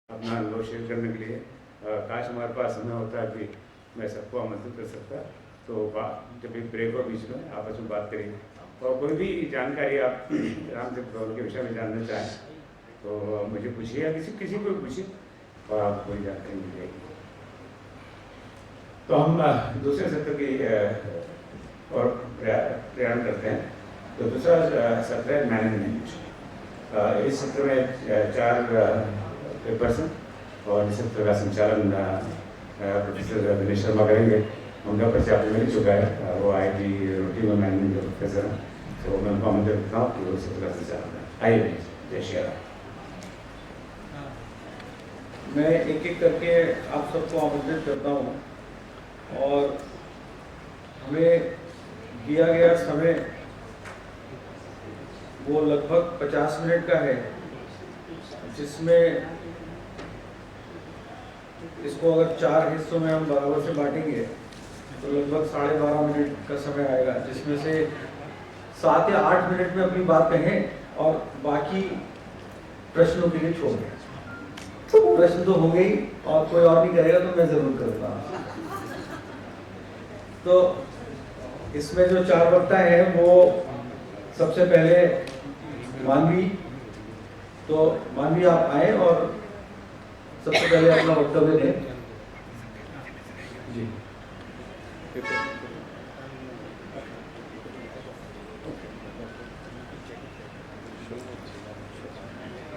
अपना अनुभव शेयर करने के लिए काश हमारे पास समय होता कि मैं सबको आमंत्रित कर सकता। तो जब भी ब्रेक हो बीच में आपस में बात करेंगे और कोई भी जानकारी आप रामचंद्र प्रभु के विषय में जानना चाहें तो मुझे पूछिए या किसी को पूछिए और आपको कोई जानकारी मिल जाएगी। तो हम दूसरे सत्र की और प्रयाण करते हैं। तो दूसरा सत्र है मैनेजमेंट। इस सत्र में 4 पेपर्स हैं और इस सत्र का संचालन प्रोफेसर दिनेश शर्मा करेंगे। उनका परिचय आपको मिल चुका है, वो IIT रोटी में मैनेजमेंट के प्रोफेसर हैं। तो मैं उनको आमंत्रित करता हूँ कि वो सत्र का संचालन करें। आइए, जय श्री राम। मैं एक एक करके आप सबको आमंत्रित करता हूँ और हमें दिया गया समय वो लगभग 50 मिनट का है, जिसमें इसको अगर 4 हिस्सों में हम बराबर से बांटेंगे तो लगभग 12.5 मिनट का समय आएगा, जिसमें से 7 या 8 मिनट में अपनी बात कहें और बाकी प्रश्नों के लिए छोड़ दें। तो प्रश्न तो हो गई और कोई और नहीं करेगा तो मैं जरूर करूँगा। तो इसमें जो 4 वक्ता हैं वो सबसे पहले मानवी। तो मानवी आप आए और सबसे पहले अपना वक्तव्य दें। जी।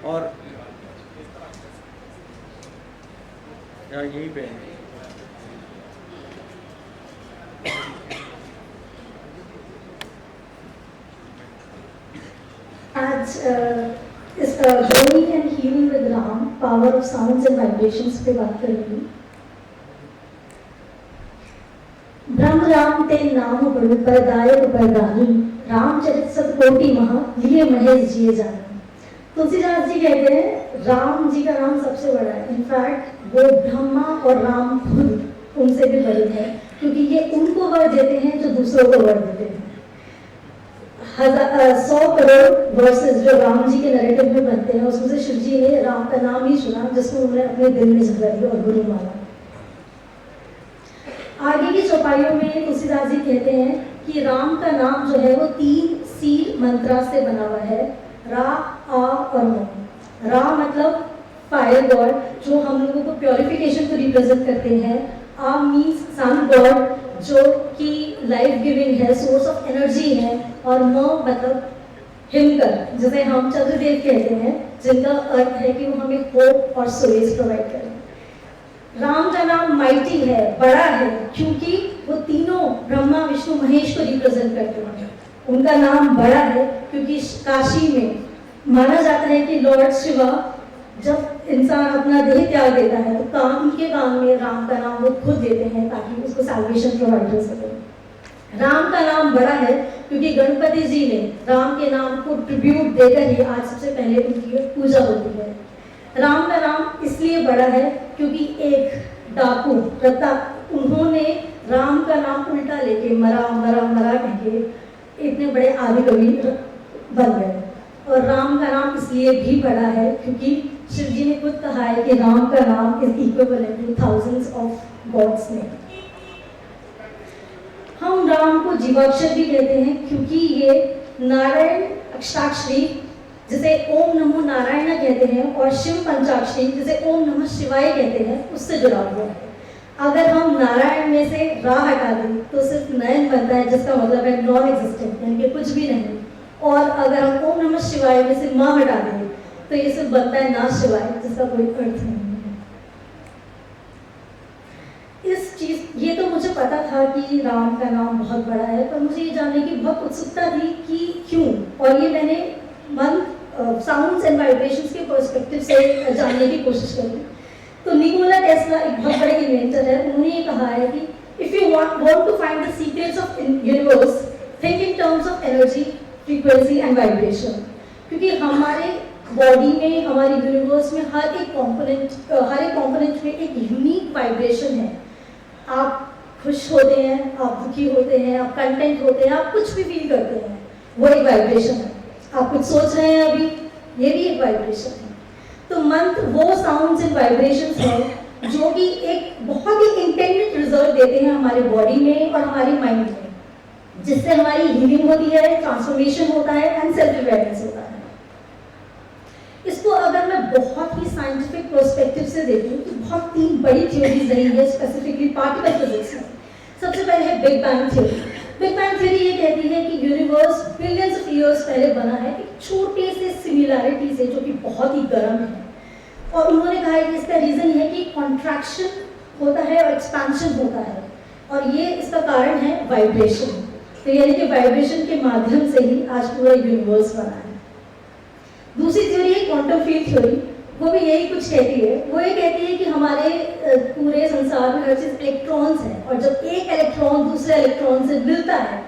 और यहाँ यहीं पे है। आज इस growing and healing with Ram, power of sounds and vibrations पे बात करेंगे। ब्रह्म राम ते नाम बड़ु परदायक बरदानी, रामचरित सतकोटि महा लिए महेश जिए जाने। तुलसीदास जी कहते हैं राम जी का नाम सबसे बड़ा है। इनफैक्ट वो ब्रह्मा और राम खुद उनसे भी बड़े हैं, क्योंकि ये उनको वर देते हैं जो दूसरों को वर देते हैं। 100 करोड़ वर्सेस जो राम जी के नैरेटिव में बनते हैं, उसमें से शिव जी ने राम का नाम ही चुना, जिसको उन्होंने अपने दिल में जगह दी और गुरु माना। आगे की चौपाइयों में तुलसीदास जी कहते हैं कि राम का नाम जो है वो 3 सील मंत्रा से बना हुआ है, रा, आ और म। रा मतलब फायर गॉड, जो हम लोगों को प्योरिफिकेशन को रिप्रेजेंट करते हैं। आ मीन्स सन गॉड, जो कि लाइफ गिविंग है, सोर्स ऑफ एनर्जी है। और म मतलब हिमकर, जिसे हम चंद्रदेव कहते हैं, जिनका अर्थ है कि वो हमें होप और सोलेस प्रोवाइड करें। राम का नाम माइटी है, बड़ा है, क्योंकि वो तीनों ब्रह्मा विष्णु महेश को रिप्रेजेंट करते हैं। उनका नाम बड़ा है क्योंकि काशी में माना जाता है कि लॉर्ड शिवा जब इंसान अपना देह त्याग देता है तो उनके काम में राम का नाम वो खुद देते हैं, ताकि उसको सैल्वेशन प्रोवाइड हो सके। राम का नाम बड़ा है क्योंकि गणपति जी ने राम के नाम को ट्रिब्यूट देकर ही आज सबसे पहले उनकी पूजा होती है। राम का नाम इसलिए बड़ा है क्योंकि एक डाकू प्रताप, उन्होंने राम का नाम उल्टा लेके मरा मरा मरा कह के इतने बड़े आदि कवि बन गए। और राम का नाम इसलिए भी बड़ा है क्योंकि शिव जी ने खुद कहा है कि राम का नाम is equivalent to thousands of gods name. हम राम को जीवाक्षर भी कहते हैं क्योंकि ये नारायण अष्टाक्षरी, जिसे ओम नमो नारायण कहते हैं, और शिव पंचाक्षरी, जिसे ओम नमः शिवाय कहते हैं, उससे जुड़ा हुआ है। अगर हम नारायण में से रा हटा दें तो सिर्फ नयन बनता है, जिसका मतलब है नॉन एग्जिस्टेंट, यानी कि कुछ भी नहीं। और अगर हम ओम नमः शिवाय में से माँ हटा दें तो ये सिर्फ बनता है ना शिवाय, जिसका कोई अर्थ नहीं है। इस चीज ये तो मुझे पता था कि राम का नाम बहुत बड़ा है, पर मुझे ये जानने की बहुत उत्सुकता थी कि क्यों, और ये मैंने साउंड्स एंड वाइब्रेशंस के पर्सपेक्टिव से जानने की कोशिश करी। तो निकोला टेस्ला एक बहुत बड़े इन्वेंटर है। उन्होंने ये कहा है कि if you want to find the secrets of universe, think in terms of energy, frequency and vibration. क्योंकि हमारे बॉडी में, हमारे यूनिवर्स में हर एक कंपोनेंट में एक यूनिक वाइब्रेशन है। आप खुश होते हैं, आप दुखी होते हैं, आप कंटेंट होते हैं, आप कुछ भी फील करते हैं, वो एक वाइब्रेशन है। आप कुछ सोच रहे हैं अभी, ये भी एक वाइब्रेशन है। तो मंत्र वो साउंड्स एंड वाइब्रेशंस हैं जो कि एक बहुत ही इंटेंडेड रिजल्ट देते हैं हमारे बॉडी में और हमारे माइंड में, जिससे हमारी हीलिंग होती है, ट्रांसफॉर्मेशन होता है एंड सेल्फ अवेयरनेस होता है। इसको अगर मैं बहुत ही साइंटिफिक पर्सपेक्टिव से देखूं तो बहुत 3 बड़ी थ्योरीज रही है स्पेसिफिकली पार्टिकल फिजिक्स में। सबसे पहले है big bang theory. Big bang theory ये कहती है कि यूनिवर्स बिलियंस ऑफ ईयर्स पहले बना है एक छोटे से सिमिलैरिटी से जो कि बहुत ही गर्म है, और उन्होंने कहा है कि इसका रीजन है कि कॉन्ट्रैक्शन होता है और एक्सपेंशन होता है, और ये इसका कारण है वाइब्रेशन। तो यानी कि वाइब्रेशन के माध्यम से ही आज पूरा यूनिवर्स बना है। दूसरी थ्योरी है क्वांटम फील्ड थ्योरी। वो भी यही कुछ कहती है। वो ये कहती है कि हमारे पूरे संसार में हर चीज इलेक्ट्रॉन्स है, और जब एक इलेक्ट्रॉन दूसरे इलेक्ट्रॉन से मिलता है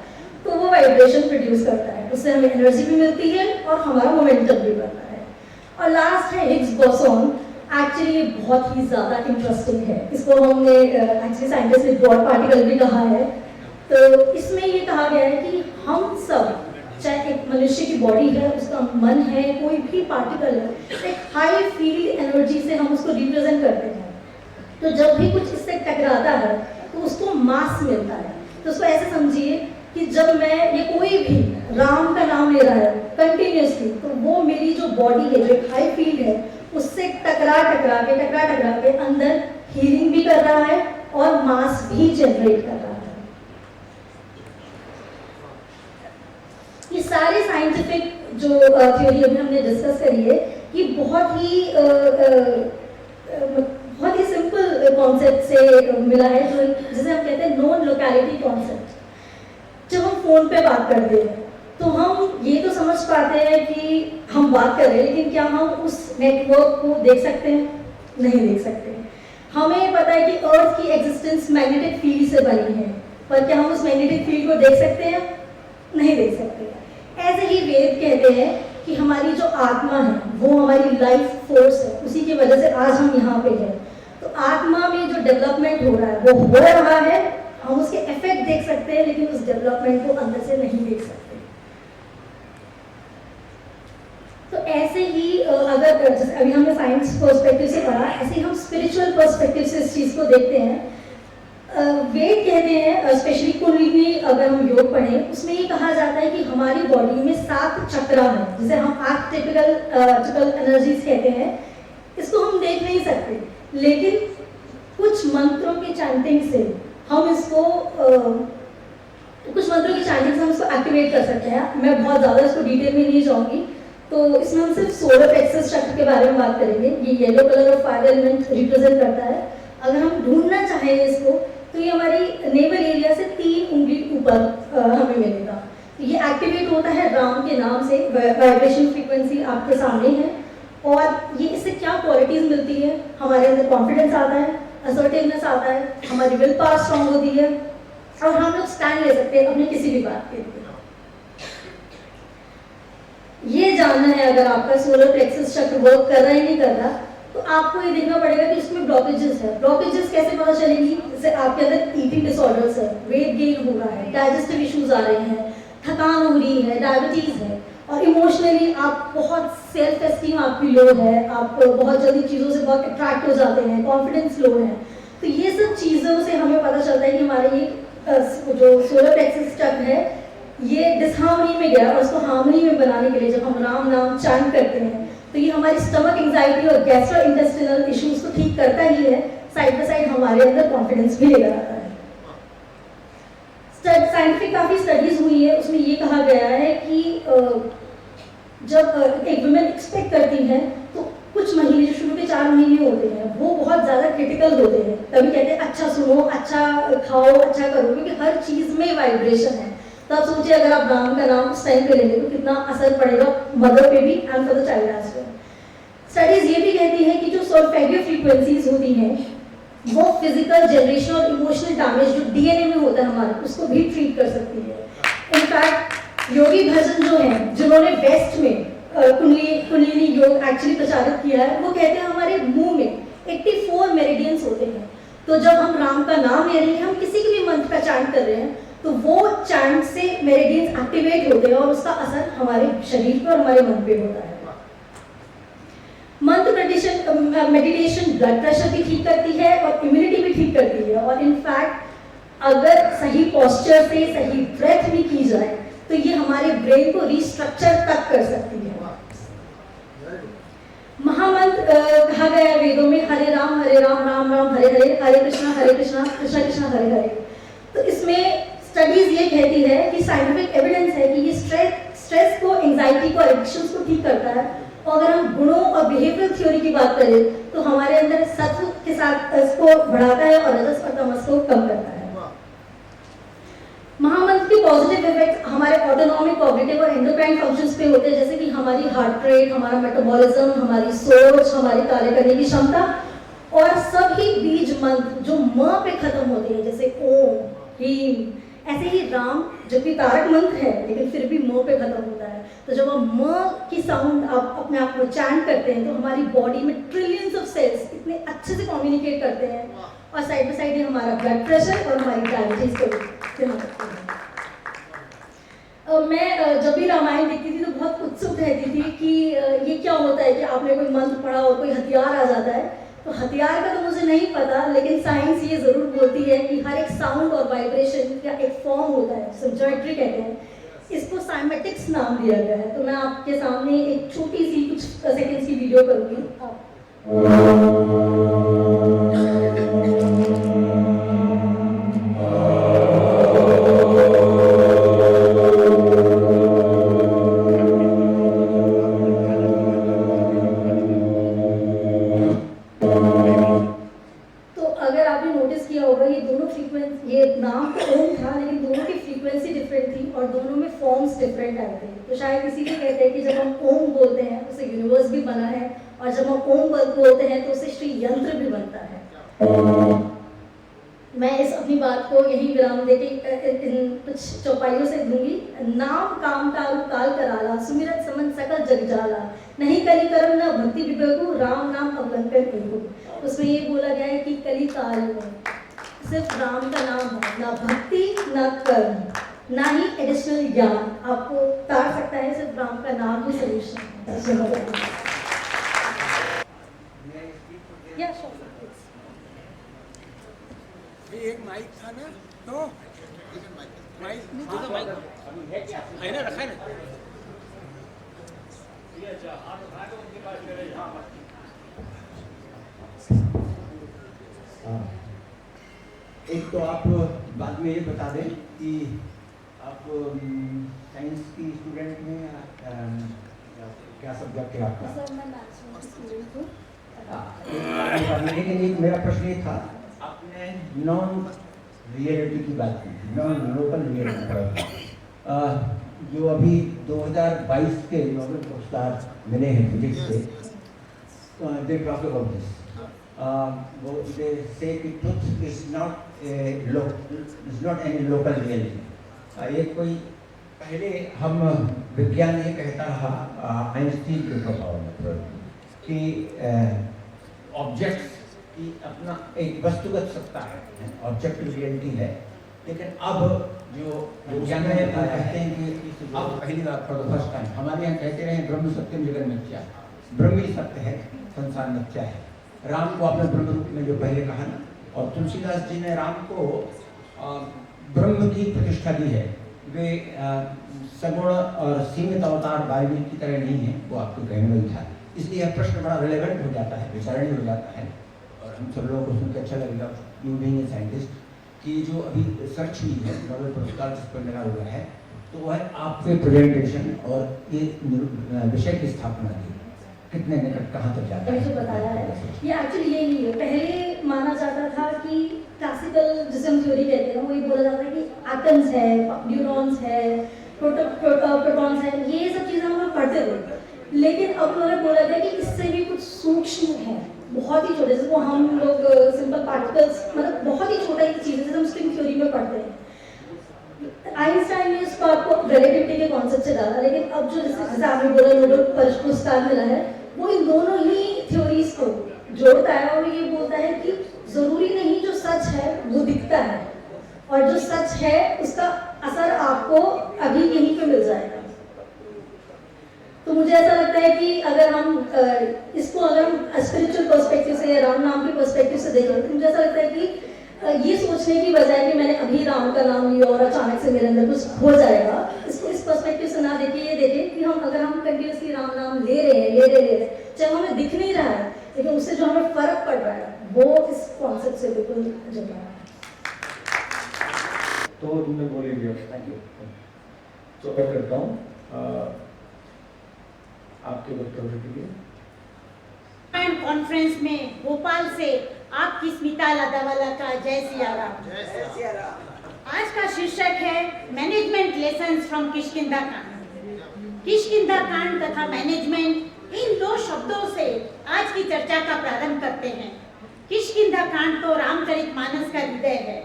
तो वो वाइब्रेशन प्रोड्यूस करता है, उससे हमें एनर्जी भी मिलती है और हमारा मोमेंटम भी बढ़ता है। और लास्ट है हिग्स बोसॉन। एक्चुअली ये बहुत ही ज़्यादा इंटरेस्टिंग है। इसको हमने एक्चुअली साइंटिस्ट ने गॉड पार्टिकल भी कहा है। तो इसमें ये कहा गया है कि हम सब, चाहे एक मनुष्य की बॉडी है, उसका मन है, कोई भी पार्टिकल है, एक हाई फील्ड एनर्जी से हम उसको रिप्रेजेंट करते हैं। तो जब भी कुछ इससे टकराता है तो उसको मास मिलता है। तो उसको ऐसे समझिए कि जब मैं ये कोई भी राम का नाम ले रहा है कंटिन्यूसली, तो वो मेरी जो बॉडी है, जो एक हाई फील्ड है, उससे टकरा टकरा के अंदर हीलिंग भी कर रहा है और मास भी जनरेट कर रहा है। ये सारे साइंटिफिक जो थ्योरी अभी हमने डिस्कस करी है, ये बहुत ही सिंपल कॉन्सेप्ट से मिला है, जो जिसे हम कहते हैं नोन लोकेलिटी कॉन्सेप्ट। जब हम फोन पे बात करते हैं तो हम ये तो समझ पाते हैं कि हम बात कर रहे हैं, लेकिन क्या हम उस नेटवर्क को देख सकते हैं? नहीं देख सकते। हमें पता है कि अर्थ की एग्जिस्टेंस मैग्नेटिक फील्ड से बनी है, पर क्या हम उस मैग्नेटिक फील्ड को देख सकते हैं? नहीं देख सकते। ऐसे ही वेद कहते हैं कि हमारी जो आत्मा है वो हमारी लाइफ फोर्स है, उसी की वजह से आज हम यहाँ पे हैं। तो आत्मा में जो डेवलपमेंट हो रहा है वो हो रहा है, हम उसके इफेक्ट देख सकते हैं, लेकिन उस डेवलपमेंट को अंदर से नहीं देख सकते। तो ऐसे ही अगर जैसे अभी हमने साइंस पर्सपेक्टिव से पढ़ा, ऐसे ही हम स्पिरिचुअल पर्सपेक्टिव से इस चीज़ को देखते हैं। वेद कहते हैं, स्पेशली कुंडलिनी अगर हम योग पढ़ें, उसमें ये कहा जाता है कि हमारी बॉडी में 7 चक्रा है, जिसे हम आर्केटिपिकल एनर्जीज कहते हैं। इसको हम देख नहीं सकते, लेकिन कुछ मंत्रों की चैंटिंग से हम इसको एक्टिवेट कर सकते हैं। मैं बहुत ज़्यादा इसको डिटेल में नहीं जाऊँगी। तो इसमें हम सिर्फ सोलर प्लेक्सस चक्र के बारे में बात करेंगे। ये yellow colour of fire element represent करता है। अगर हम ढूंढना चाहें इसको, तो ये हमारी नेवल एरिया से 3 उंगली ऊपर हमें मिलेगा। तो ये एक्टिवेट होता है राम के नाम से। वाइब्रेशन फ्रीक्वेंसी आपके सामने है, और ये इससे क्या क्वालिटीज मिलती है? हमारे अंदर कॉन्फिडेंस आता है, असर्टिवनेस आता है, हमारी विल पावर स्ट्रांग होती है, और हम लोग स्टैंड ले सकते हैं अपनी किसी भी बात के लिए। ये जानना है अगर आपका सोलर प्लेक्सस चक्र वर्क कर रहा है नहीं कर रहा, तो आपको ये देखना पड़ेगा कि उसमें ब्लॉकेजेस है। ब्लॉकेजेस कैसे पता चलेंगी? जैसे आपके अंदर ईटिंग डिसऑर्डर्स है, वेट गेन हो रहा है, डाइजेस्टिव इश्यूज आ रहे हैं, थकान हो रही है, डायबिटीज है, और इमोशनली आप बहुत सेल्फ एस्टीम आपकी लो है, आप बहुत जल्दी चीज़ों से बहुत अट्रैक्ट हो जाते हैं, कॉन्फिडेंस लो है। तो ये सब चीज़ों से हमें पता चलता है कि हमारे ये जो सोलर प्लेक्सस चक्र है ये डिसहार्मनी में गया, और उसको हार्मनी में बनाने के लिए जब हम राम नाम चैंट करते हैं, तो ये हमारी स्टमक एंजाइटी और गैस्ट्रोइंटेस्टिनल इश्यूज को ठीक करता ही है, साइड बाय साइड हमारे अंदर कॉन्फिडेंस भी लेकर आता है। साइंटिफिक काफ़ी स्टडीज हुई है, उसमें ये कहा गया है कि जब एक वुमेन एक्सपेक्ट करती हैं तो कुछ महीने, जो शुरू के 4 महीने होते हैं, वो बहुत ज़्यादा क्रिटिकल होते हैं। तभी कहते हैं अच्छा सुनो, अच्छा खाओ, अच्छा करो, क्योंकि हर चीज़ में वाइब्रेशन है। तो आप सोचिए अगर आप राम का नाम उस टाइम पे लेंगे तो कितना असर पड़ेगा मदर पे भी and for the child as well. Studies ये भी कहती है कि जो सॉल्फेजियो फ्रीक्वेंसीज होती हैं वो फिजिकल, जनरेशनल और इमोशनल डैमेज जो डीएनए में होता है हमारे, उसको भी ट्रीट कर सकती है। इनफैक्ट योगी भजन जो है, जिन्होंने वेस्ट में कुंडलिनी योग एक्चुअली प्रचारित किया है, वो कहते हैं हमारे मुंह में 84 मेरिडियंस होते हैं। तो जब हम राम का नाम ले रहे हैं, हम किसी भी मंत्र का चैंट कर रहे हैं, तो वो चैंट से मेरिडियंस एक्टिवेट होते हैं और उसका असर हमारे शरीर पर और हमारे मन पे होता है। मंत्र मेडिटेशन ब्लड प्रेशर भी ठीक करती है और इम्यूनिटी भी ठीक करती है, और इनफैक्ट अगर सही पोस्चर से सही ब्रेथ भी की जाए तो ये हमारे ब्रेन को रिस्ट्रक्चर तक कर सकती है। महामंत्र कहा गया है वेदों में, हरे राम राम राम हरे हरे, हरे कृष्णा कृष्णा कृष्णा हरे हरे। तो इसमें स्टडीज ये कहती है कि साइंटिफिक एविडेंस है कि ये स्ट्रेस को, एंजाइटी को, एडिक्शंस को ठीक करता है। और अगर हम गुणों और बिहेवियरल थ्योरी की बात करें तो हमारे अंदर सत्व के साथ इसको बढ़ाता है और रजस और तमस को कम करता है। महामंत्र के पॉजिटिव इफेक्ट हमारे ऑटोनॉमिक, कॉग्निटिव और एंडोक्राइन फंक्शंस पे होते हैं, जैसे कि हमारी हार्ट रेट, हमारा मेटाबॉलिज्म, हमारी सोच, हमारी कार्य करने की क्षमता। और सभी बीज मंत्र जो म पे खत्म होते हैं, जैसे ओम, ह्रीम, ऐसे ही राम जो कि तारक मंत्र है लेकिन फिर भी म पे खत्म होता है। तो जब हम म की साउंड आप अपने आप को चैंट करते हैं तो हमारी बॉडी में ट्रिलियंस ऑफ सेल्स इतने अच्छे से कम्युनिकेट करते हैं, और साइड बाय साइड हमारा ब्लड प्रेशर और हमारी डायबिटीज को भी मदद करते हैं। मैं जब भी रामायण देखती थी तो बहुत उत्सुक रहती थी कि ये क्या होता है कि आपने कोई मंत्र पढ़ा और कोई हथियार आ जाता है। तो हथियार का तो मुझे नहीं पता, लेकिन साइंस ये जरूर बोलती है कि हर एक साउंड और वाइब्रेशन का एक फॉर्म होता है, जिसे ज्योमेट्री कहते हैं। इसको साइमेटिक्स नाम दिया गया है। तो मैं आपके सामने एक छोटी सी कुछ सेकंड्स की वीडियो करूंगी। ये नाम तो ओम था लेकिन दोनों की फ्रीक्वेंसी डिफरेंट थी और दोनों में फॉर्म्स डिफरेंट आए थे। तो शायद इसीलिए कहते हैं कि जब हम ओम बोलते हैं उससे यूनिवर्स भी बना है, और जब हम ओम बोलते हैं तो उससे श्री यंत्र भी बनता है। मैं इस अपनी बात को यही विराम देके इन कुछ चौपाइयों से दूंगी। नाम काम तारु काल कराला, सुमिरत समन सकल जग जाला, नहीं कली करम न भक्ति विवेकु, राम नाम अवलंकन एकु। उसमें ये बोला गया है कि कली काल में सिर्फ राम का नाम है, ना भक्ति ना कर्म, ना ही एडिशनल ज्ञान आपको तार सकता है। सिर्फ राम का नाम ही सोल्यूशन है। एक माइक था ना, तो माइक है ना, रखा है ना। एक तो आप बाद में ये बता दें कि आप साइंस की स्टूडेंट में क्या सब्जेक्ट है आपका? सर मैं मैथ्स की स्टूडेंट हूँ। लेकिन एक मेरा प्रश्न ये था, आपने नॉन रियलिटी की बात की थी, नॉन लोकल रियलिटी, जो अभी 2022 के नोबेल पुरस्कार मिले हैं फिजिक्स से, दे टॉक अबाउट दिस। वो दे से कि truth is not any local reality. एक कोई पहले हम विज्ञान ये कहता रहा आइंस्टीन के प्रभाव में कि ऑब्जेक्ट्स की अपना एक वस्तुगत सत्ता है, ऑब्जेक्टिव रियलिटी है। लेकिन अब जो विज्ञान में कहते हैं कि अब पहली बार फॉर द फर्स्ट टाइम हमारे यहाँ कहते रहे ब्रह्म सत्यम जगन मिथ्या, ब्रह्म ही सत्य है, संसार मिथ्या है। राम को आपने ब्रह्म रूप में जो पहले कहा ना, और तुलसीदास जी ने राम को ब्रह्म की प्रतिष्ठा दी है। वे सगुण और सीमित अवतार वाल्मीकि की तरह नहीं है, वो आपको कहने में था। इसलिए यह प्रश्न बड़ा रिलेवेंट हो जाता है, विचारणीय हो जाता है, और हम सब लोगों को सुनकर अच्छा लगेगा, यू बीइंग ए साइंटिस्ट, कि जो अभी रिसर्च हुई है, नोबेल पुरस्कार जिस पर मिला हुआ है, तो वह आपके प्रेजेंटेशन और ये विषय की स्थापना की कितने निकट कहाँ तक जाता है? जो बताया है ये एक्चुअली ये नहीं है। पहले माना जाता था कि क्लासिकल जिसे हम थ्योरी कहते हैं वो ये बोला जाता है कि एटम्स है, न्यूरॉन्स है, प्रोटॉन्स है, ये सब चीज़ें हम लोग पढ़ते थे। लेकिन अब उन्होंने बोला था कि इससे भी कुछ सूक्ष्म है, बहुत ही छोटे, जिसको हम लोग सिंपल पार्टिकल्स, मतलब बहुत ही छोटा एक चीज़ है जैसे हम स्ट्रिंग थ्योरी में पढ़ते हैं। आइंस्टाइन ने इस बात को रिलेटिविटी के कॉन्सेप्ट से डाला, लेकिन अब जो जैसे आपने बोला नोबेल पुरस्कार मिला है, वो इन दोनों ही थ्योरीज को जोड़ता है और ये बोलता है कि जरूरी नहीं जो सच है वो दिखता है, और जो सच है उसका असर आपको अभी यहीं पे मिल जाएगा। तो मुझे ऐसा लगता है कि अगर हम इसको अगर हम स्पिरिचुअल पर्सपेक्टिव से, राम नाम के पर्सपेक्टिव से देखें, तो मुझे ऐसा लगता है कि ये सोचने की बजाय कि मैंने अभी राम का नाम लिया और अचानक से मेरे अंदर कुछ हो जाएगा, इसको इस पर्सपेक्टिव से ना देखिए, ये देखें कि हम अगर हम कंटिन्यूसली राम नाम ले रहे हैं, चाहे हमें दिख नहीं रहा है, लेकिन उससे जो हमें फर्क पड़ रहा है वो इस कॉन्सेप्ट से बिल्कुल जुड़ रहा है। तो तुमने बोली दिया, थैंक यू। स्वागत करता हूँ आपके वक्तव्य के लिए। कॉन्फ्रेंस में भोपाल से आपकी स्मिता लादावाला का जय सिया राम। जय सिया राम। आज का शीर्षक है मैनेजमेंट लेसन्स फ्रॉम किष्किंधा कांड। किष्किंधा कांड तथा मैनेजमेंट, इन दो शब्दों से आज की चर्चा का प्रारंभ करते हैं। किष्किंधा कांड तो रामचरितमानस का हृदय है।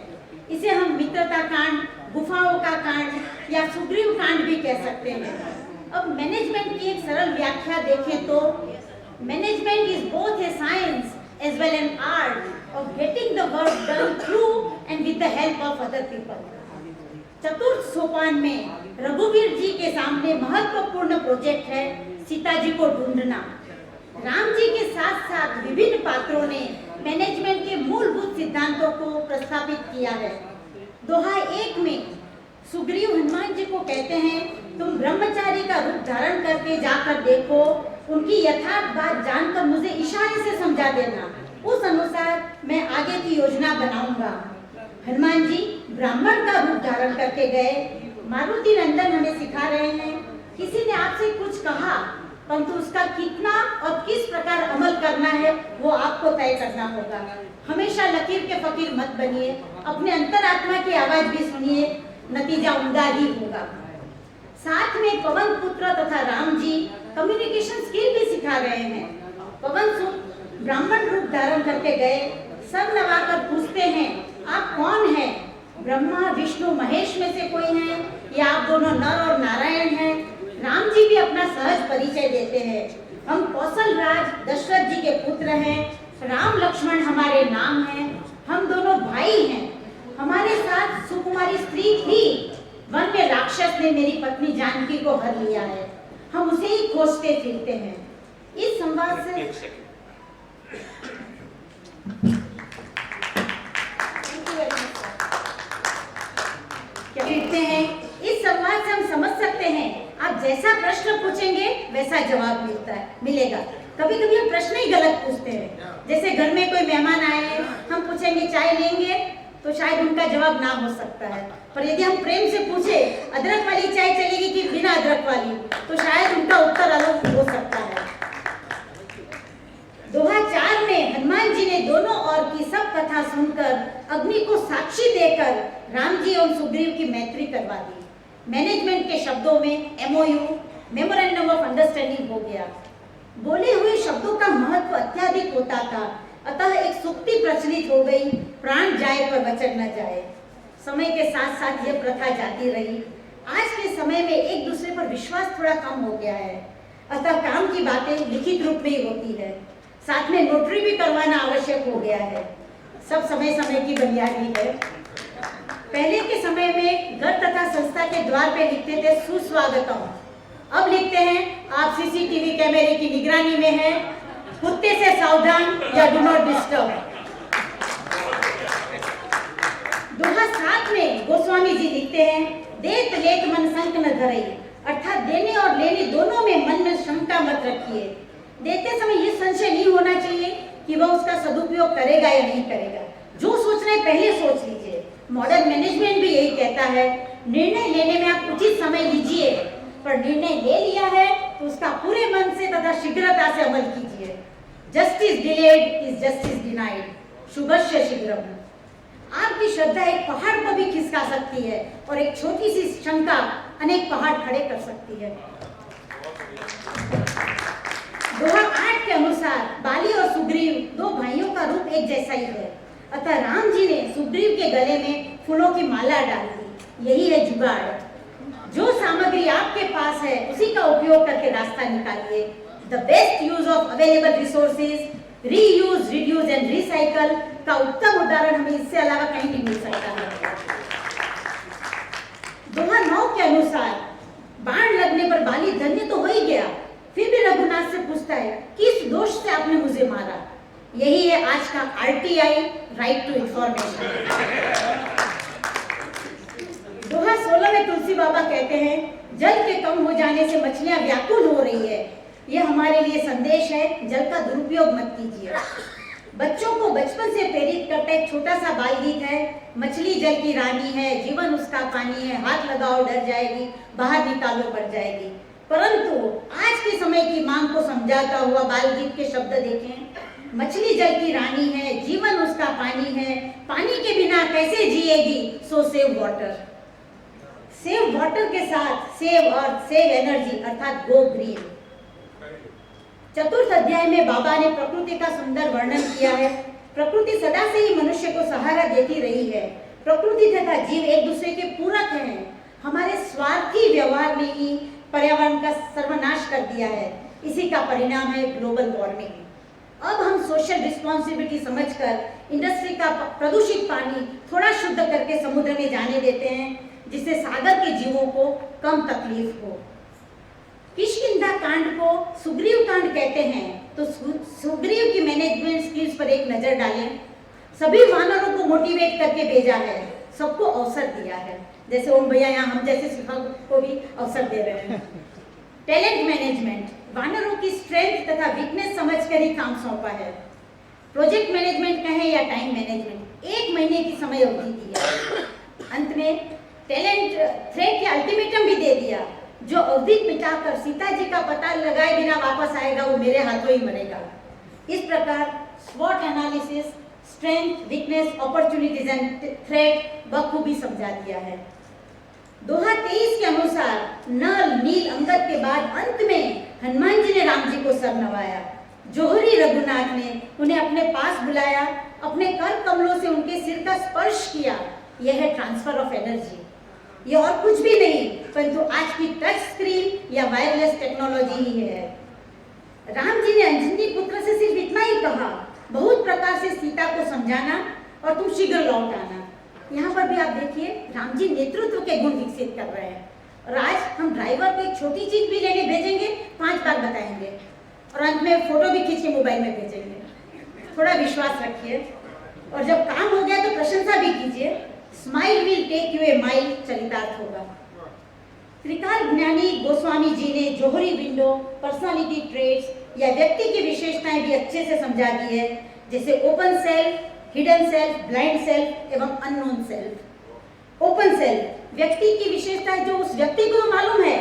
इसे हम मित्रता कांड, गुफाओं का कांड या सुग्रीव कांड भी कह सकते हैं। अब मैनेजमेंट की एक सरल व्याख्या देखें तो management is both A science as well an art of getting the work done through and with the help of other people. चतुर्थ सोपान में रघुवीर जी के सामने महत्वपूर्ण प्रोजेक्ट है सीता जी को ढूंढना। राम जी के साथ साथ विभिन्न पात्रों ने मैनेजमेंट के मूलभूत सिद्धांतों को प्रस्थापित किया है। दोहा 1 में सुग्रीव हनुमान जी को कहते हैं, तुम ब्रह्मचारी का रूप धारण करके जाकर देखो, उनकी यथार्थ बात जानकर मुझे इशारे से समझा देना, उस अनुसार मैं आगे की योजना बनाऊंगा। हनुमान जी ब्राह्मण का रूप धारण करके गए। मारुति नंदन हमें सिखा रहे हैं, किसी ने आपसे कुछ कहा परंतु उसका कितना और किस प्रकार अमल करना है वो आपको तय करना होगा। हमेशा लकीर के फकीर मत बनिए, अपने अंतरात्मा की आवाज भी सुनिए, नतीजा उम्दा ही होगा। साथ में पवन पुत्र तथा राम जी कम्युनिकेशन स्किल भी सिखा रहे हैं। पवन सुत ब्राह्मण रूप धारण करके गए, सर नवाकर पूछते हैं, आप कौन हैं? ब्रह्मा विष्णु महेश में से कोई हैं या आप दोनों नर और नारायण हैं? राम जी भी अपना सहज परिचय देते हैं, हम कौशल राज दशरथ जी के पुत्र हैं, राम लक्ष्मण हमारे नाम हैं, हम दोनों भाई हैं, हमारे साथ सुकुमारी स्त्री थी, वन में राक्षस ने मेरी पत्नी जानकी को हर लिया है, हम उसे ही खोजते फिरते हैं। इस संवाद से क्या लिखते हैं, इस संवाद से हम समझ सकते हैं आप जैसा प्रश्न पूछेंगे वैसा जवाब मिलेगा। कभी कभी हम प्रश्न ही गलत पूछते हैं। जैसे घर में कोई मेहमान आए, हम पूछेंगे चाय लेंगे, तो शायद उनका जवाब ना हो सकता है, पर यदि हम प्रेम से पूछे अदरक वाली चाय चलेगी कि बिना अदरक वाली, तो शायद उनका उत्तर अलग हो सकता है। दोहा 4 में हनुमान जी ने दोनों ओर की सब कथा सुनकर अग्नि को साक्षी देकर राम जी और सुग्रीव की मैत्री करवा दी। मैनेजमेंट के शब्दों में MOU, मेमोरेंडम ऑफ अंडरस्टैंडिंग हो गया। बोले हुए शब्दों का महत्व अत्यधिक होता था, अतः एक सुक्ति प्रचलित हो गई, प्राण जाए पर वचन न जाए। समय के साथ साथ यह प्रथा जाती रही। आज के समय में एक दूसरे पर विश्वास थोड़ा कम हो गया है, अतः काम की बातें लिखित रूप में ही होती है, साथ में नोटरी भी करवाना आवश्यक हो गया है। सब समय समय की बुनियादी है। पहले के समय में घर तथा संस्था के द्वार पे लिखते थे सुस्वागतम, अब लिखते हैं आप CCTV कैमरे की निगरानी में हैं, कुत्ते से सावधान या डू नॉट डिस्टर्ब। दोहा 7 में गोस्वामी जी लिखते हैं, देत लेत मन संक न धरई, अर्थात देने और लेने दोनों में मन में शंका मत रखिए। देते समय ये संशय नहीं होना चाहिए कि वह उसका सदुपयोग करेगा या नहीं करेगा। जो सोचना है पहले सोच लीजिए। मॉडर्न मैनेजमेंट भी यही कहता है, निर्णय लेने में आप उचित समय लीजिए, पर निर्णय ले लिया है तो उसका पूरे मन से तथा शीघ्रता से अमल कीजिए। Justice delayed is justice denied, शुभस्य शीघ्रम। आपकी श्रद्धा एक पहाड़ को भी खिसका सकती है और एक छोटी सी शंका अनेक पहाड़ खड़े कर सकती है। दोहा 8 के अनुसार बाली और सुग्रीव 2 भाइयों का रूप एक जैसा ही है, अतः राम जी ने सुग्रीव के गले में फूलों की माला डाल दी। यही है जुगाड़। जो सामग्री आपके पास है उसी का उपयोग करके रास्ता निकालिए। The best use of available resources, reuse, reduce and recycle का उत्तम उदाहरण हमें इससे अलावा कहीं नहीं मिल सकता है। दोहा 9 के अनुसार बाण लगने पर बाली धन्य तो हो ही गया, फिर भी रघुनाथ से पूछता है किस दोष से आपने मुझे मारा। यही है आज का RTI, राइट टू इंफॉर्मेशन। दोहा 16 में तुलसी बाबा कहते हैं जल के कम हो जाने से मछलियां व्याकुल हो रही है। यह हमारे लिए संदेश है, जल का दुरुपयोग मत कीजिए। बच्चों को बचपन से प्रेरित करता एक छोटा सा बाल गीत है, मछली जल की रानी है, जीवन उसका पानी है, हाथ लगाओ डर जाएगी, बाहर निकालो बढ़ जाएगी। परंतु आज के समय की मांग को समझाता हुआ बाल गीत के शब्द देखें, मछली जल की रानी है, जीवन उसका पानी है, पानी के बिना कैसे जिएगी, so save water. Save water के साथ सेव अर्थ, सेव एनर्जी अर्थात गो ग्रीन। चतुर्थ अध्याय में बाबा ने प्रकृति का सुंदर वर्णन किया है। प्रकृति सदा से ही मनुष्य को सहारा देती रही है। प्रकृति तथा जीव एक दूसरे के पूरक हैं। हमारे स्वार्थी व्यवहार ने ही पर्यावरण का सर्वनाश कर दिया है। इसी का परिणाम है ग्लोबल वार्मिंग। अब हम सोशल रिस्पॉन्सिबिलिटी समझकर इंडस्ट्री का प्रदूषित पानी थोड़ा शुद्ध करके समुद्र में जाने देते हैं, जिससे सागर के जीवों को कम तकलीफ हो। किष्किंधा कांड को सुग्रीव कांड कहते हैं, तो सुग्रीव की मैनेजमेंट स्किल्स पर एक नजर डालें। सभी वानरों को मोटिवेट करके भेजा है, सबको अवसर दिया है। जैसे ओम भैया यहाँ हम जैसे शिक्षक को भी अवसर दे रहे हैं। टैलेंट मैनेजमेंट, वानरों की स्ट्रेंथ तथा वीकनेस समझकर ही काम सौंपा है। प्रोजेक्ट मैनेजमेंट कहें या टाइम मैनेजमेंट, 1 महीने की समय अवधि दी है। अंत में टैलेंट थ्रेट या अल्टीमेटम भी दे दिया, जो अवधि मिटाकर सीता जी का पता लगाए बिना वापस आएगा वो मेरे हाथों ही मरेगा। इस प्रकार स्वॉट analysis, strength, weakness, opportunities and threat बखूबी समझा दिया है। दोहा 23 के अनुसार नल, नील, अंगद के बाद अंत में हनुमान जी ने राम जी को सर नवाया। जोहरी रघुनाथ ने उन्हें अपने पास बुलाया, अपने कर कमलों से उनके सिर का स्पर्श किया। यह है ट्रांसफर ऑफ एनर्जी। ये और कुछ भी नहीं परंतु आज की टच स्क्रीन या वायरलेस टेक्नोलॉजी ही है। राम जी ने अंजनी पुत्र से सिर्फ इतना ही कहा, बहुत प्रकार से सीता को समझाना और तुम शीघ्र लौट आना। यहाँ पर भी आप देखिए राम जी नेतृत्व के गुण विकसित कर रहे हैं। और आज हम ड्राइवर को एक छोटी चीज भी लेने भेजेंगे, 5 बार बताएंगे और अंत में फोटो भी खींच के मोबाइल में भेजेंगे। थोड़ा विश्वास रखिए और जब काम हो गया तो प्रशंसा भी कीजिए। Smile will take you a mile चरितार्थ होगा। त्रिकाल ज्ञानी गोस्वामी जी ने जोहरी विंडो, पर्सनालिटी ट्रेट्स या व्यक्ति की विशेषताएं भी अच्छे से समझा दी है, जैसे open self, hidden self, blind self एवं अननोन सेल्फ। ओपन सेल्फ व्यक्ति की विशेषताएं जो उस व्यक्ति को मालूम है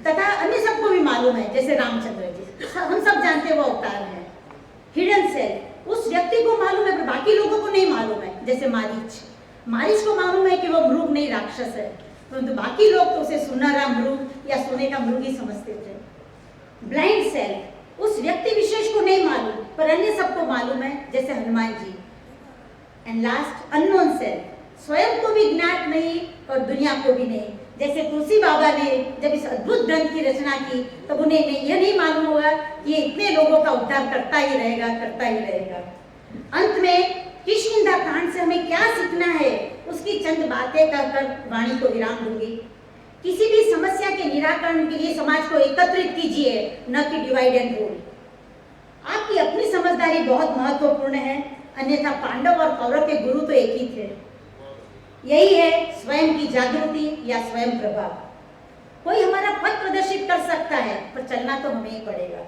तथा अन्य सबको भी मालूम है, जैसे रामचंद्र जी हम सब जानते हैं वो अवतार है। हिडन सेल्फ उस व्यक्ति को मालूम है पर बाकी लोगों को नहीं मालूम है, जैसे मारीच को मालूम है कि वो मृग नहीं राक्षस है, परंतु बाकी लोग तो उसे सुनहरा मृग या सोने का मृग ही समझते थे। ब्लाइंड सेल्फ उस व्यक्ति विशेष को नहीं मालूम पर अन्य सबको मालूम है, जैसे Hanuman ji. And last unknown self स्वयं को भी ज्ञात नहीं और दुनिया को भी नहीं, जैसे तुलसी बाबा ने जब इस अद्भुत ग्रंथ की रचना की तब उन्हें यह नहीं मालूम होगा कि ये इतने लोगों का उद्धार करता ही रहेगा। अंत में किष्किंधा कांड से हमें क्या सीखना है उसकी चंद बातें कहकर वाणी को विराम दूंगी। किसी भी समस्या के निराकरण के लिए समाज को एकत्रित कीजिए, न कि डिवाइड एंड रूल। आपकी अपनी समझदारी बहुत महत्वपूर्ण है, अन्यथा पांडव और कौरव के गुरु तो एक ही थे। यही है स्वयं की जागृति या स्वयं प्रभा। कोई हमारा पथ प्रदर्शित कर सकता है पर चलना तो हमें ही पड़ेगा।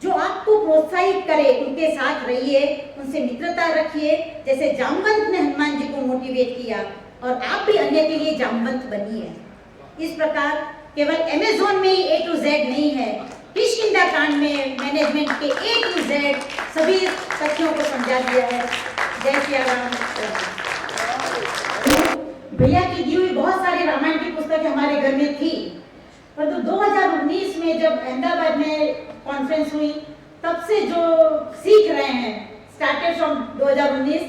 जो आपको प्रोत्साहित करे उनके साथ रहिए, उनसे मित्रता रखिए, जैसे जामवंत ने हनुमान जी को मोटिवेट किया और आप भी अन्य के लिए जामवंत बनिए। इस प्रकार केवल अमेज़न में ही A to Z नहीं है, किष्किंधा कांड में मैनेजमेंट के A to Z सभी तथ्यों को समझा दिया है। जय सिया राम। भैया की दी हुई बहुत सारी रामायण की पुस्तकें हमारे घर में थी, परंतु 2019 में जब अहमदाबाद में कॉन्फ्रेंस हुई तब से जो सीख रहे हैं, स्टार्टेड फ्रॉम 2019,